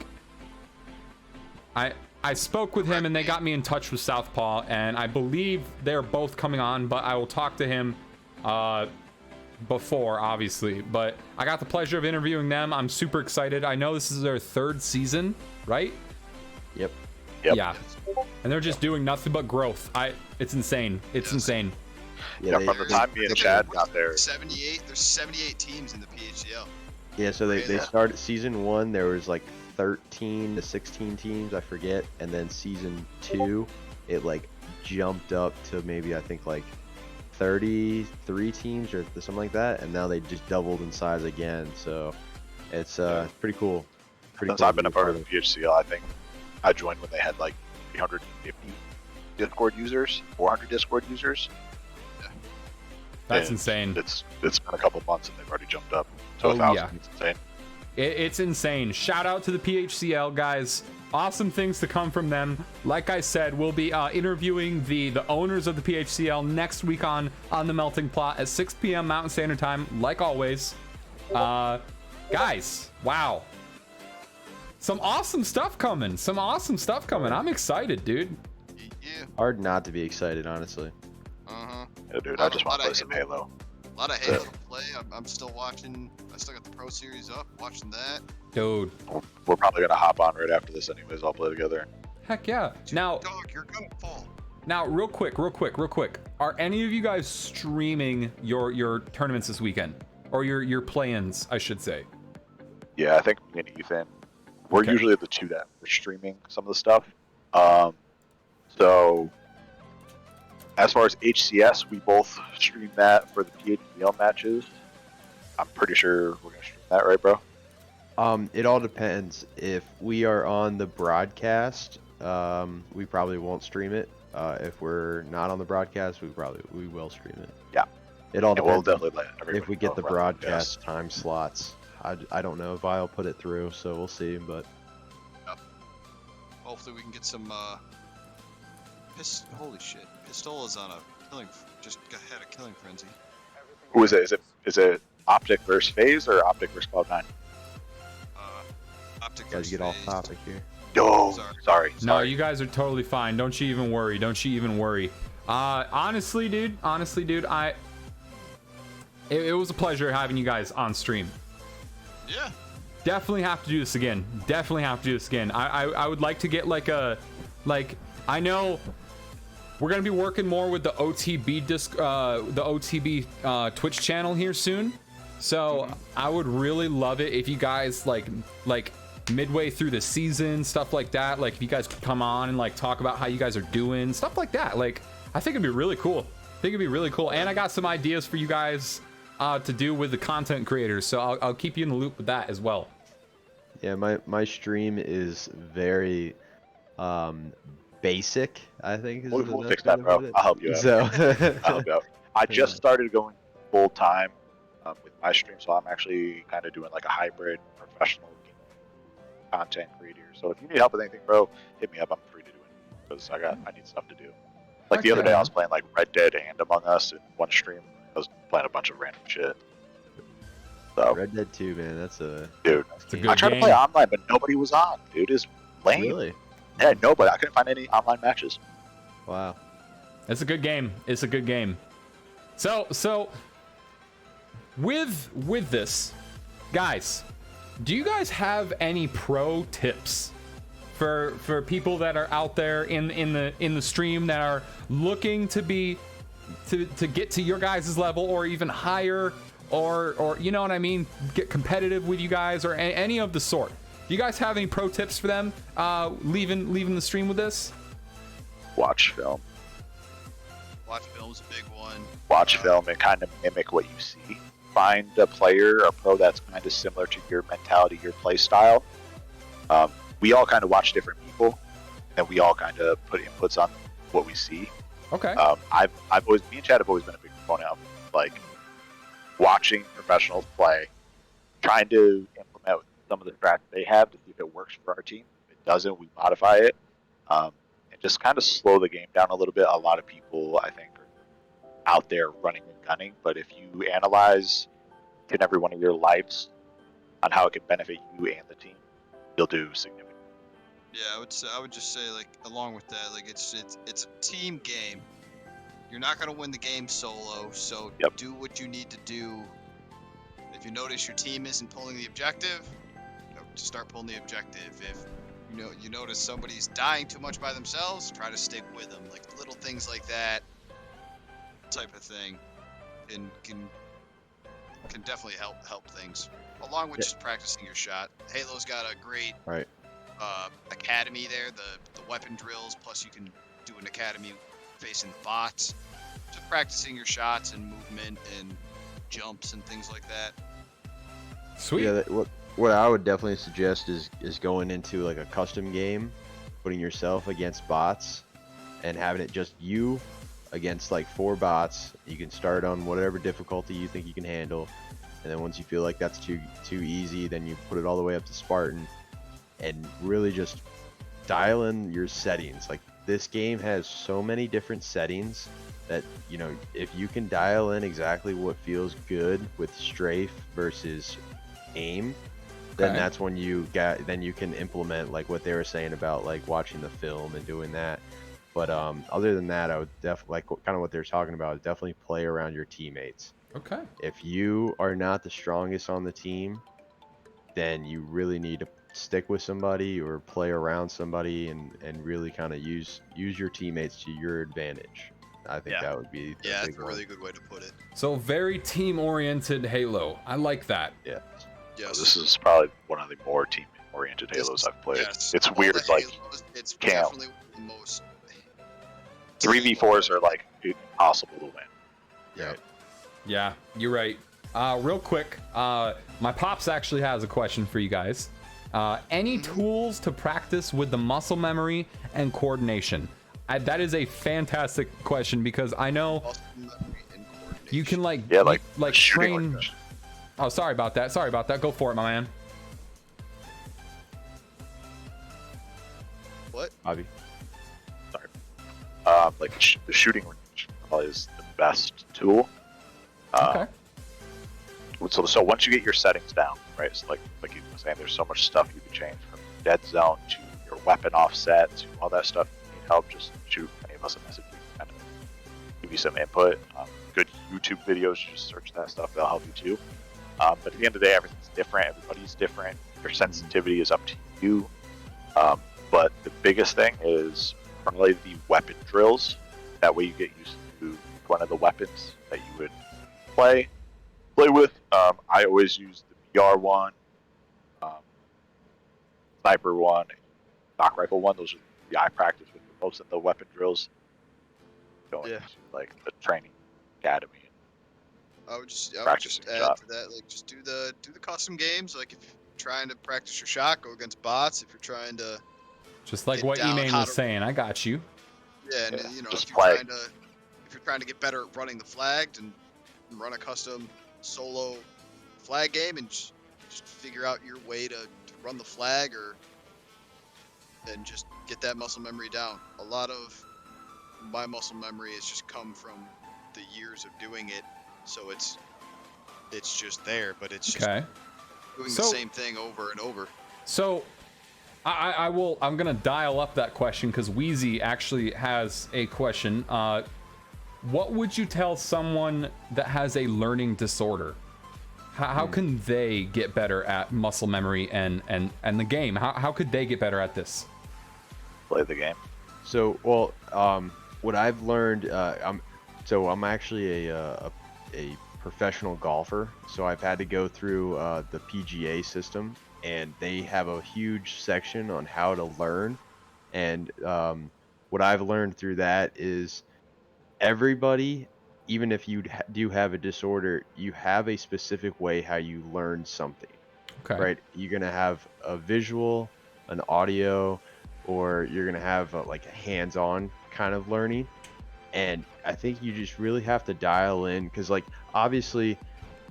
I spoke with him and they got me in touch with Southpaw, and I believe they're both coming on, but I will talk to him before, obviously. But I got the pleasure of interviewing them. I'm super excited. I know this is their 3rd season, right? Yep. Yeah. And they're just doing nothing but growth. It's insane. It's insane. Yeah, from the time me and Chad got there. There's 78 teams in the PHCL. Yeah, so they started season 1, there was like 13 to 16 teams, I forget, and then season 2 it like jumped up to maybe I think like 33 teams or something like that, and now they just doubled in size again. So it's pretty cool. Since I've been a part of the PHCL, I think I joined when they had like 350 Discord users, 400 Discord users. That's insane. It's been a couple months and they've already jumped up to 1,000. It's insane. It's insane. Shout out to the PHCL guys. Awesome things to come from them. Like I said, we'll be interviewing the owners of the PHCL next week on the Melting Plot at 6 p.m. Mountain Standard Time, like always. Guys, wow. Some awesome stuff coming. I'm excited, dude. Yeah. Hard not to be excited, honestly. Yeah, dude, I just want to play some Halo. A lot of Halo to play. I'm still watching. I still got the Pro Series up, watching that. Dude. We're probably going to hop on right after this anyways. I'll play together. Heck yeah. Now, dog, you're gonna fall. Now, real quick. Are any of you guys streaming your tournaments this weekend? Or your play-ins, I should say? Yeah, I think me and Ethan, we're usually the two that we're streaming some of the stuff. So as far as HCS, we both stream that for the PHCL matches. I'm pretty sure we're gonna stream that, right, bro? It all depends. If we are on the broadcast, we probably won't stream it. If we're not on the broadcast, we will stream it. Yeah. It all depends. We'll definitely let if we get the broadcast time slots. I don't know if I'll put it through, so we'll see. But hopefully we can get some. Holy shit! Pistola's on a killing just had a killing frenzy. Who is it? Is it Optic versus FaZe or Optic versus Cloud9? Optic Guys, versus get off FaZe. topic here. Yo, sorry. No, you guys are totally fine. Don't you even worry. Don't you even worry. Honestly, dude, it was a pleasure having you guys on stream. Yeah. Definitely have to do this again. I would like to get I know we're gonna be working more with the OTB Twitch channel here soon. So I would really love it if you guys like midway through the season, stuff like that. Like if you guys could come on and like talk about how you guys are doing, stuff like that. Like I think it'd be really cool. And I got some ideas for you guys to do with the content creators. So I'll keep you in the loop with that as well. Yeah, my stream is very basic, I think. Is We'll the fix best way that, to bro. put it. I'll help you out. So, I'll help you out. I just started going full time with my stream, so I'm actually kind of doing like a hybrid professional content creator. So if you need help with anything, bro, hit me up. I'm free to do it because I need stuff to do. Like the other day, I was playing like Red Dead and Among Us in one stream. I was playing a bunch of random shit. So Red Dead 2, man, that's a dude, It's a good I tried to game. play online, but nobody was on. Dude, it's lame. Really? Yeah, nobody. I couldn't find any online matches. Wow. It's a good game. So with this, guys, do you guys have any pro tips for people that are out there in the stream that are looking to get to your guys' level or even higher, or you know what I mean, get competitive with you guys or any of the sort? Do you guys have any pro tips for them leaving the stream with this? Watch film. Watch film's a big one. Watch film and kind of mimic what you see. Find a player, a pro that's kind of similar to your mentality, your play style. We all kind of watch different people, and we all kind of put inputs on what we see. Okay. Me and Chad have always been a big proponent of like watching professionals play, trying to implement some of the strats they have to see if it works for our team. If it doesn't, we modify it, and just kind of slow the game down a little bit. A lot of people, I think, are out there running and gunning, but if you analyze each and every one of your lives on how it can benefit you and the team, you'll do significant. Yeah, I would just say, like, along with that, like, it's a team game. You're not gonna win the game solo, so do what you need to do. If you notice your team isn't pulling the objective, just start pulling the objective. If you notice somebody's dying too much by themselves, try to stick with them. Like little things like that, type of thing, can definitely help things. Along with just practicing your shot. Halo's got a great academy there, the weapon drills, plus you can do an academy facing the bots. Just practicing your shots and movement and jumps and things like that. Sweet. Yeah, what I would definitely suggest is going into like a custom game, putting yourself against bots, and having it just you against like 4 bots. You can start on whatever difficulty you think you can handle, and then once you feel like that's too easy, then you put it all the way up to Spartan, and really just dial in your settings. Like this game has so many different settings that, you know, if you can dial in exactly what feels good with strafe versus aim, then that's when you can implement like what they were saying about like watching the film and doing that. But other than that, I would definitely like kind of what they're talking about, definitely play around your teammates. Okay. If you are not the strongest on the team, then you really need to stick with somebody or play around somebody and really kind of use your teammates to your advantage. I think that would be that's a really good way to put it. So very team-oriented Halo. I I like that. Yeah. Yes. This is probably one of the more team-oriented Halos I've played. Yes. It's All weird, the like Halos, it's Cam. definitely the most 3v4s are like impossible to win. Yeah. Yeah, you're right. Real quick, my pops actually has a question for you guys. Any tools to practice with the muscle memory and coordination? That is a fantastic question because I know Muscle memory and coordination. you can like shooting train. Oh, sorry about that. Go for it, my man. What? Avi. Like the shooting range probably is the best tool. Okay. So once you get your settings down, right? So like you were saying, there's so much stuff you can change from dead zone to your weapon offset to all that stuff. If you need help, just shoot any of us a message. We can kind of give you some input. Good YouTube videos, just search that stuff. They'll help you too. But at the end of the day, everything's different. Everybody's different. Your sensitivity is up to you. But the biggest thing is probably the weapon drills. That way you get used to one of the weapons that you would play with. I always use the VR one, sniper one, stock rifle one. Those are the I practice with most of the weapon drills. Going to like the training academy. I would just Practicing add shot. to that, like just do the custom games. Like if you're trying to practice your shot, go against bots. If you're trying to Just like get what down Emane how was to- saying. I got you. yeah, and Yeah, you know, just if play. you're trying to get better at running the flagged and run a custom solo flag game and just figure out your way to run the flag and just get that muscle memory down. A lot of my muscle memory has just come from the years of doing it, so it's just there, but it's just Okay. doing So- the same thing over and over. So, I'm gonna dial up that question because Wheezy actually has a question. What would you tell someone that has a learning disorder? How can they get better at muscle memory and the game? How could they get better at this? Play the game. So, well, what I've learned, I'm actually a professional golfer, so I've had to go through the PGA system, and they have a huge section on how to learn. And what I've learned through that is everybody, even if you do have a disorder, you have a specific way how you learn something. Okay. Right? You're gonna have a visual, an audio, or you're gonna have like a hands-on kind of learning. And I think you just really have to dial in, because like obviously,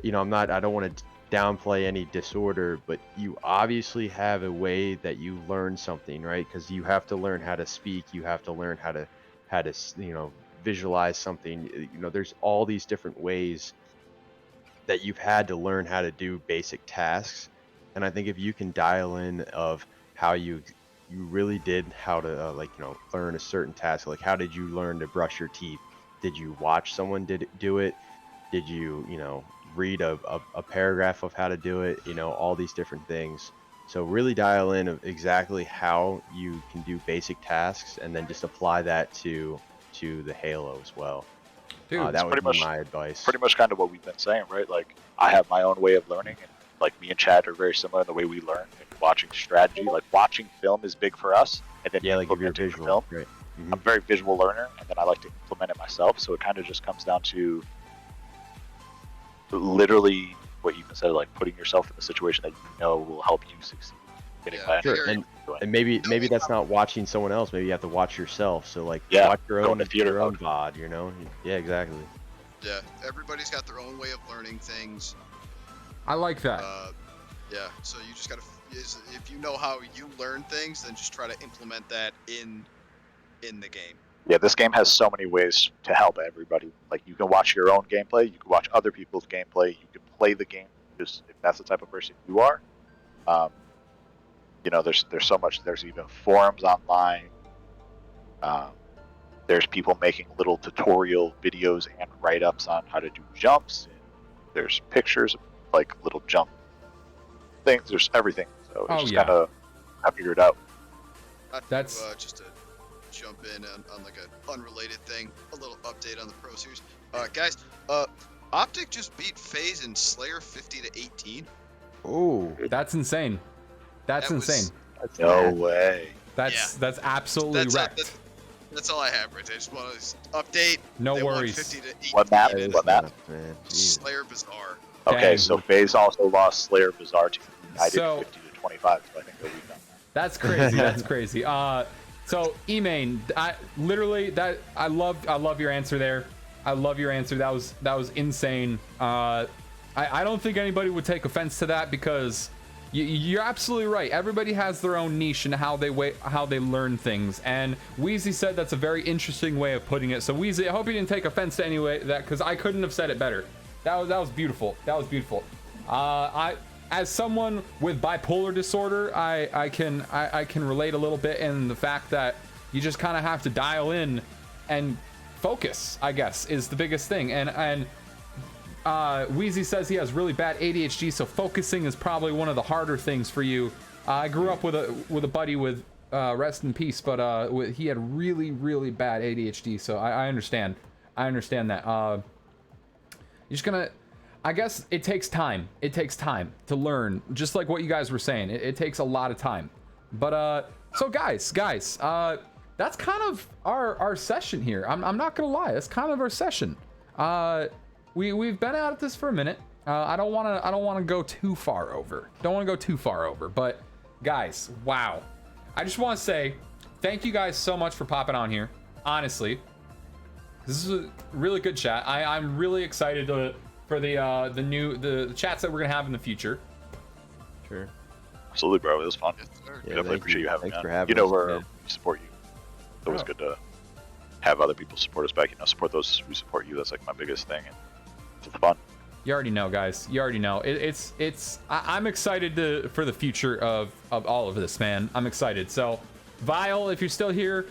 I don't want to downplay any disorder, but you obviously have a way that you learn something, right? Because you have to learn how to speak, you have to learn how to visualize something. There's all these different ways that you've had to learn how to do basic tasks. And I think if you can dial in of how you really did how to learn a certain task, like how did you learn to brush your teeth? Did you watch someone do it? Did you read a paragraph of how to do it? All these different things. So really dial in of exactly how you can do basic tasks, and then just apply that to the Halo as well. Dude, that would pretty be much- my advice. Pretty much kind of what we've been saying, right? Like I have my own way of learning, and like me and Chad are very similar in the way we learn. And watching strategy, like watching film, is big for us. And then Yeah, like if you're implementing the visual, film. right? I'm a very visual learner, and then I like to implement it myself. So it kind of just comes down to literally what you said, like putting yourself in a situation that will help you succeed. Getting Yeah, that Sure, figure- and maybe that's not watching someone else. Maybe you have to watch yourself. So like Yeah, watch your go own into theater your own mode. VOD. Yeah, exactly. Yeah, everybody's got their own way of learning things. I like that. Yeah, so you just gotta, if you know how you learn things, then just try to implement that in the game. Yeah, this game has so many ways to help everybody. Like you can watch your own gameplay, you can watch other people's gameplay, you can play the game just if that's the type of person you are. There's so much. There's even forums online. There's people making little tutorial videos and write-ups on how to do jumps. And there's pictures of like little jump things. There's everything. So it's just kind of I figure it out. That's- just to jump in on like an unrelated thing, a little update on the Pro Series. Guys, Optic just beat FaZe in Slayer 50-18. Oh, That's insane. That's That was- insane. that's No mad. way. That's absolutely wrecked. That's all I have right there. Just want to update. No They won worries. 50-18. What map? That is What map? nuts, man. Jesus. Slayer Bazaar. Okay, Dang. so FaZe also lost Slayer Bazaar to United So- 50-25. So I think they'll beat them. That's crazy. That's crazy. So Emane, I love your answer there. I love your answer. That was insane. I don't think anybody would take offense to that because You're absolutely right. Everybody has their own niche and how they learn things. And Wheezy said that's a very interesting way of putting it. So Wheezy, I hope you didn't take offense to any way that, because I couldn't have said it better. That was beautiful. That was beautiful. As someone with bipolar disorder, I can relate a little bit in the fact that you just kind of have to dial in and focus, I guess, is the biggest thing. And Wheezy says he has really bad ADHD, so focusing is probably one of the harder things for you. I grew up with a buddy with rest in peace, but he had really bad ADHD, so I understand. I understand that. You're just gonna, I guess it takes time. It takes time to learn, just like what you guys were saying. It takes a lot of time. But so guys, that's kind of our session here. I'm not gonna lie, that's kind of our session. We've been at this for a minute. I don't want to go too far over. But guys, wow. I just want to say thank you guys so much for popping on here. Honestly, this is a really good chat. I'm really excited for the chats that we're gonna have in the future. Sure. Absolutely, bro. It was fun. Yes, sir. We definitely appreciate you having me Thanks for on. having You know us, where man. we support you. It's always good to have other people support us back. Support those who support you. That's like my biggest thing. And it's fun. You already know, guys. You already know. I'm excited for the future of all of this, man. I'm excited. So, Vile, if you're still here,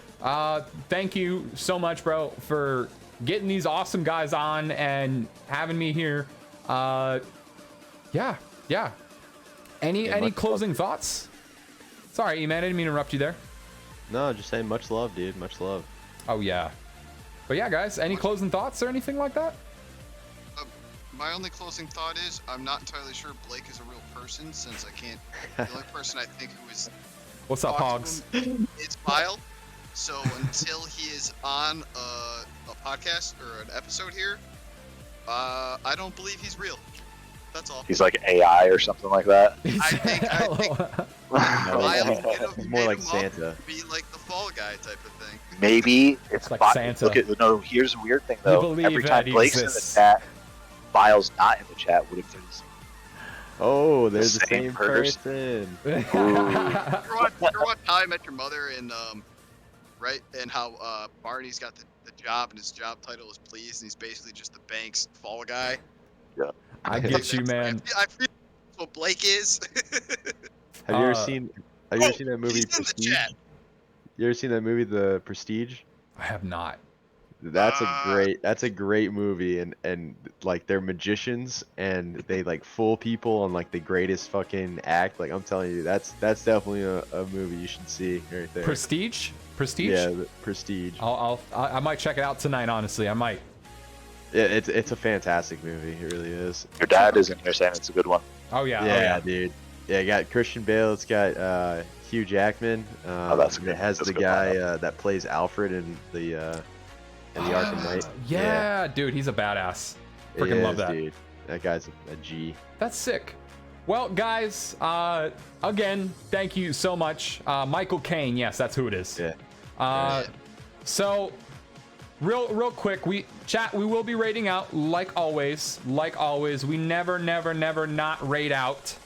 thank you so much, bro, for getting these awesome guys on and having me here. Yeah. Any closing thoughts? Sorry, man, I didn't mean to interrupt you there. No, just saying much love, dude. Much love. Oh yeah. But yeah, guys, any closing thoughts or anything like that? My only closing thought is I'm not entirely sure Blake is a real person, since I can't. The only person I think who is What's up, Hogs? is Vile. So until he is on a podcast or an episode here, I don't believe he's real. That's all. He's like AI or something like that. I think Vile He's more like made him up Santa. to be like the fall guy type of thing. Maybe it's Like Bi- Santa. Look at no. Here's a weird thing You though. believe Every that time he Blake's in the exists. chat, Vile's not in the chat. What if there's Oh, they're the same same person. person. Remember what How I Met Your Mother and right, and how Barney's got the job and his job title is please, and he's basically just the bank's fall guy. I get you, man. I feel that's what Blake is. Have you ever seen that movie He's in the Prestige? chat. You ever seen that movie, The Prestige? I have not. That's a great movie, and like they're magicians and they like fool people on like the greatest fucking act. Like I'm telling you, that's definitely a movie you should see right there. Prestige? Yeah, the Prestige. I might check it out tonight. Honestly, I might. Yeah, it's a fantastic movie. It really is. your dad is in there saying it's a good one? Oh yeah. Yeah, dude. Yeah, it got Christian Bale. It's got Hugh Jackman. That's and good. it has That's the a good guy lineup. That plays Alfred in the Arkham Knight. Yeah, dude, he's a badass. He Freaking love is, that. dude. That guy's a G. That's sick. Well, guys, again, thank you so much. Michael Caine, yes, that's who it is. Yeah. So, real quick, we will be rating out like always. We never not rate out.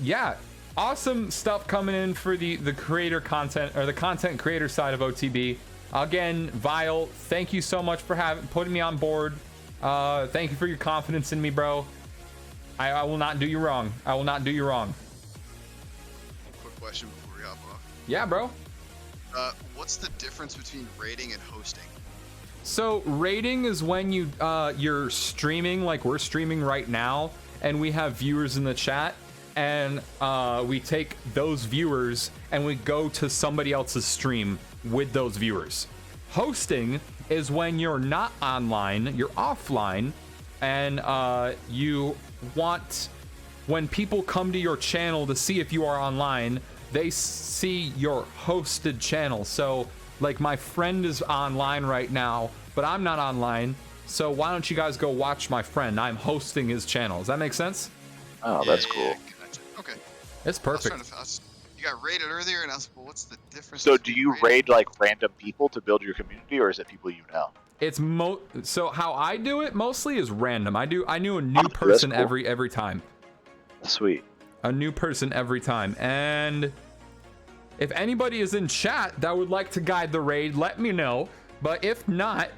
Yeah, awesome stuff coming in for the creator content, or the content creator side of OTB. Again, Vile, thank you so much for putting me on board. Thank you for your confidence in me, bro. I will not do you wrong. Quick question before we hop off. Yeah, bro. What's the difference between rating and hosting? So rating is when you're streaming, like we're streaming right now, and we have viewers in the chat, and we take those viewers and we go to somebody else's stream with those viewers. Hosting is when you're not online, you're offline, and when people come to your channel to see if you are online, they see your hosted channel. So like my friend is online right now, but I'm not online, so why don't you guys go watch my friend? I'm hosting his channel. Does that make sense? Oh, that's cool. Gotcha. Okay. It's perfect. You got rated earlier, and I was, well, what's the difference? So do between you rating- raid like random people to build your community, or is it people you know? It's so how I do it mostly is random. I knew a new That's person cool. every time. Sweet. A new person every time. And if anybody is in chat that would like to guide the raid, let me know. But if not,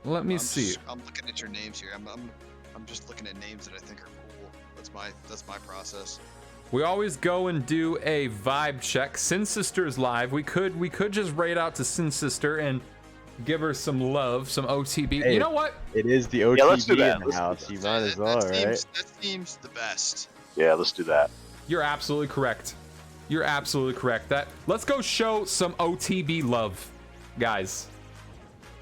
let me see. I'm looking at your names here. I'm just looking at names that I think are cool. That's my process. We always go and do a vibe check. Sin Sister's live. We could just raid out to Sin Sister and give her some love, some OTB. Hey, you know what? It is the Yeah, let's do OTB that. in the Let's do house. that. You might as well, right? That seems the best. Yeah, let's do that. You're absolutely correct. You're absolutely correct. Let's go show some OTB love, guys.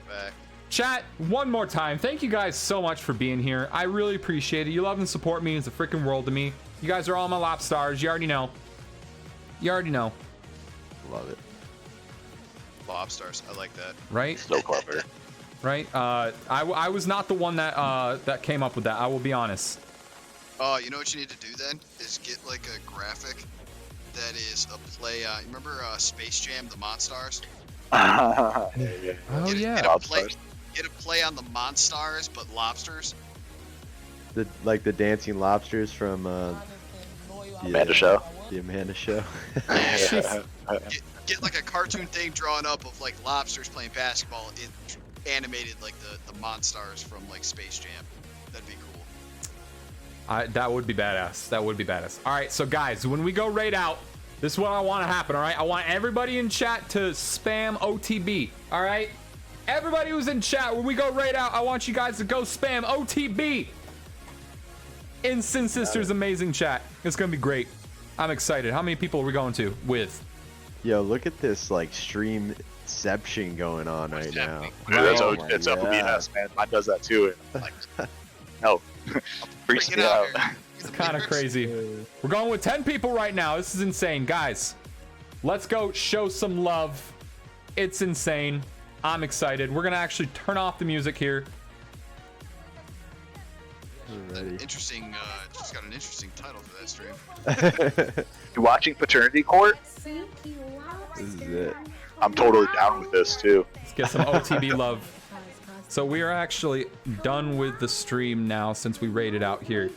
Back. Chat, one more time. Thank you guys so much for being here. I really appreciate it. You love and support me. It's a freaking world to me. You guys are all my lop stars. You already know. You already know. Love it. Lobsters. I like that. Right? So clever. Right? I was not the one that came up with that. I will be honest. Oh, you know what you need to do then? Is get like a graphic that is a play. You remember Space Jam, the Monstars? Oh Get yeah. a play on the Monstars, but lobsters. The dancing lobsters from the Amanda Show. The Amanda Show. Get like a cartoon thing drawn up of like lobsters playing basketball, animated like the Monstars from like Space Jam. That'd be cool. That would be badass. That would be badass. All right, so guys, when we go raid out, this is what I want to happen. All right, I want everybody in chat to spam OTB. All right, everybody who's in chat, when we go raid out, I want you guys to go spam OTB in Sin Sister's amazing chat. It's gonna be great. I'm excited. How many people are we going to with? Yo, look at this like streamception going on right now. Dude, Oh my it's God. OBS, man. Mine does that too. And like, no, freaks Bring me it out. here. It's kind of crazy. We're going with 10 people right now. This is insane, guys. Let's go show some love. It's insane. I'm excited. We're gonna actually turn off the music here. Alrighty. Interesting. Just got an interesting title for that stream. You watching Paternity Court? This is it. I'm totally down with this too. Let's get some OTB love. So we are actually done with the stream now since we raided out here.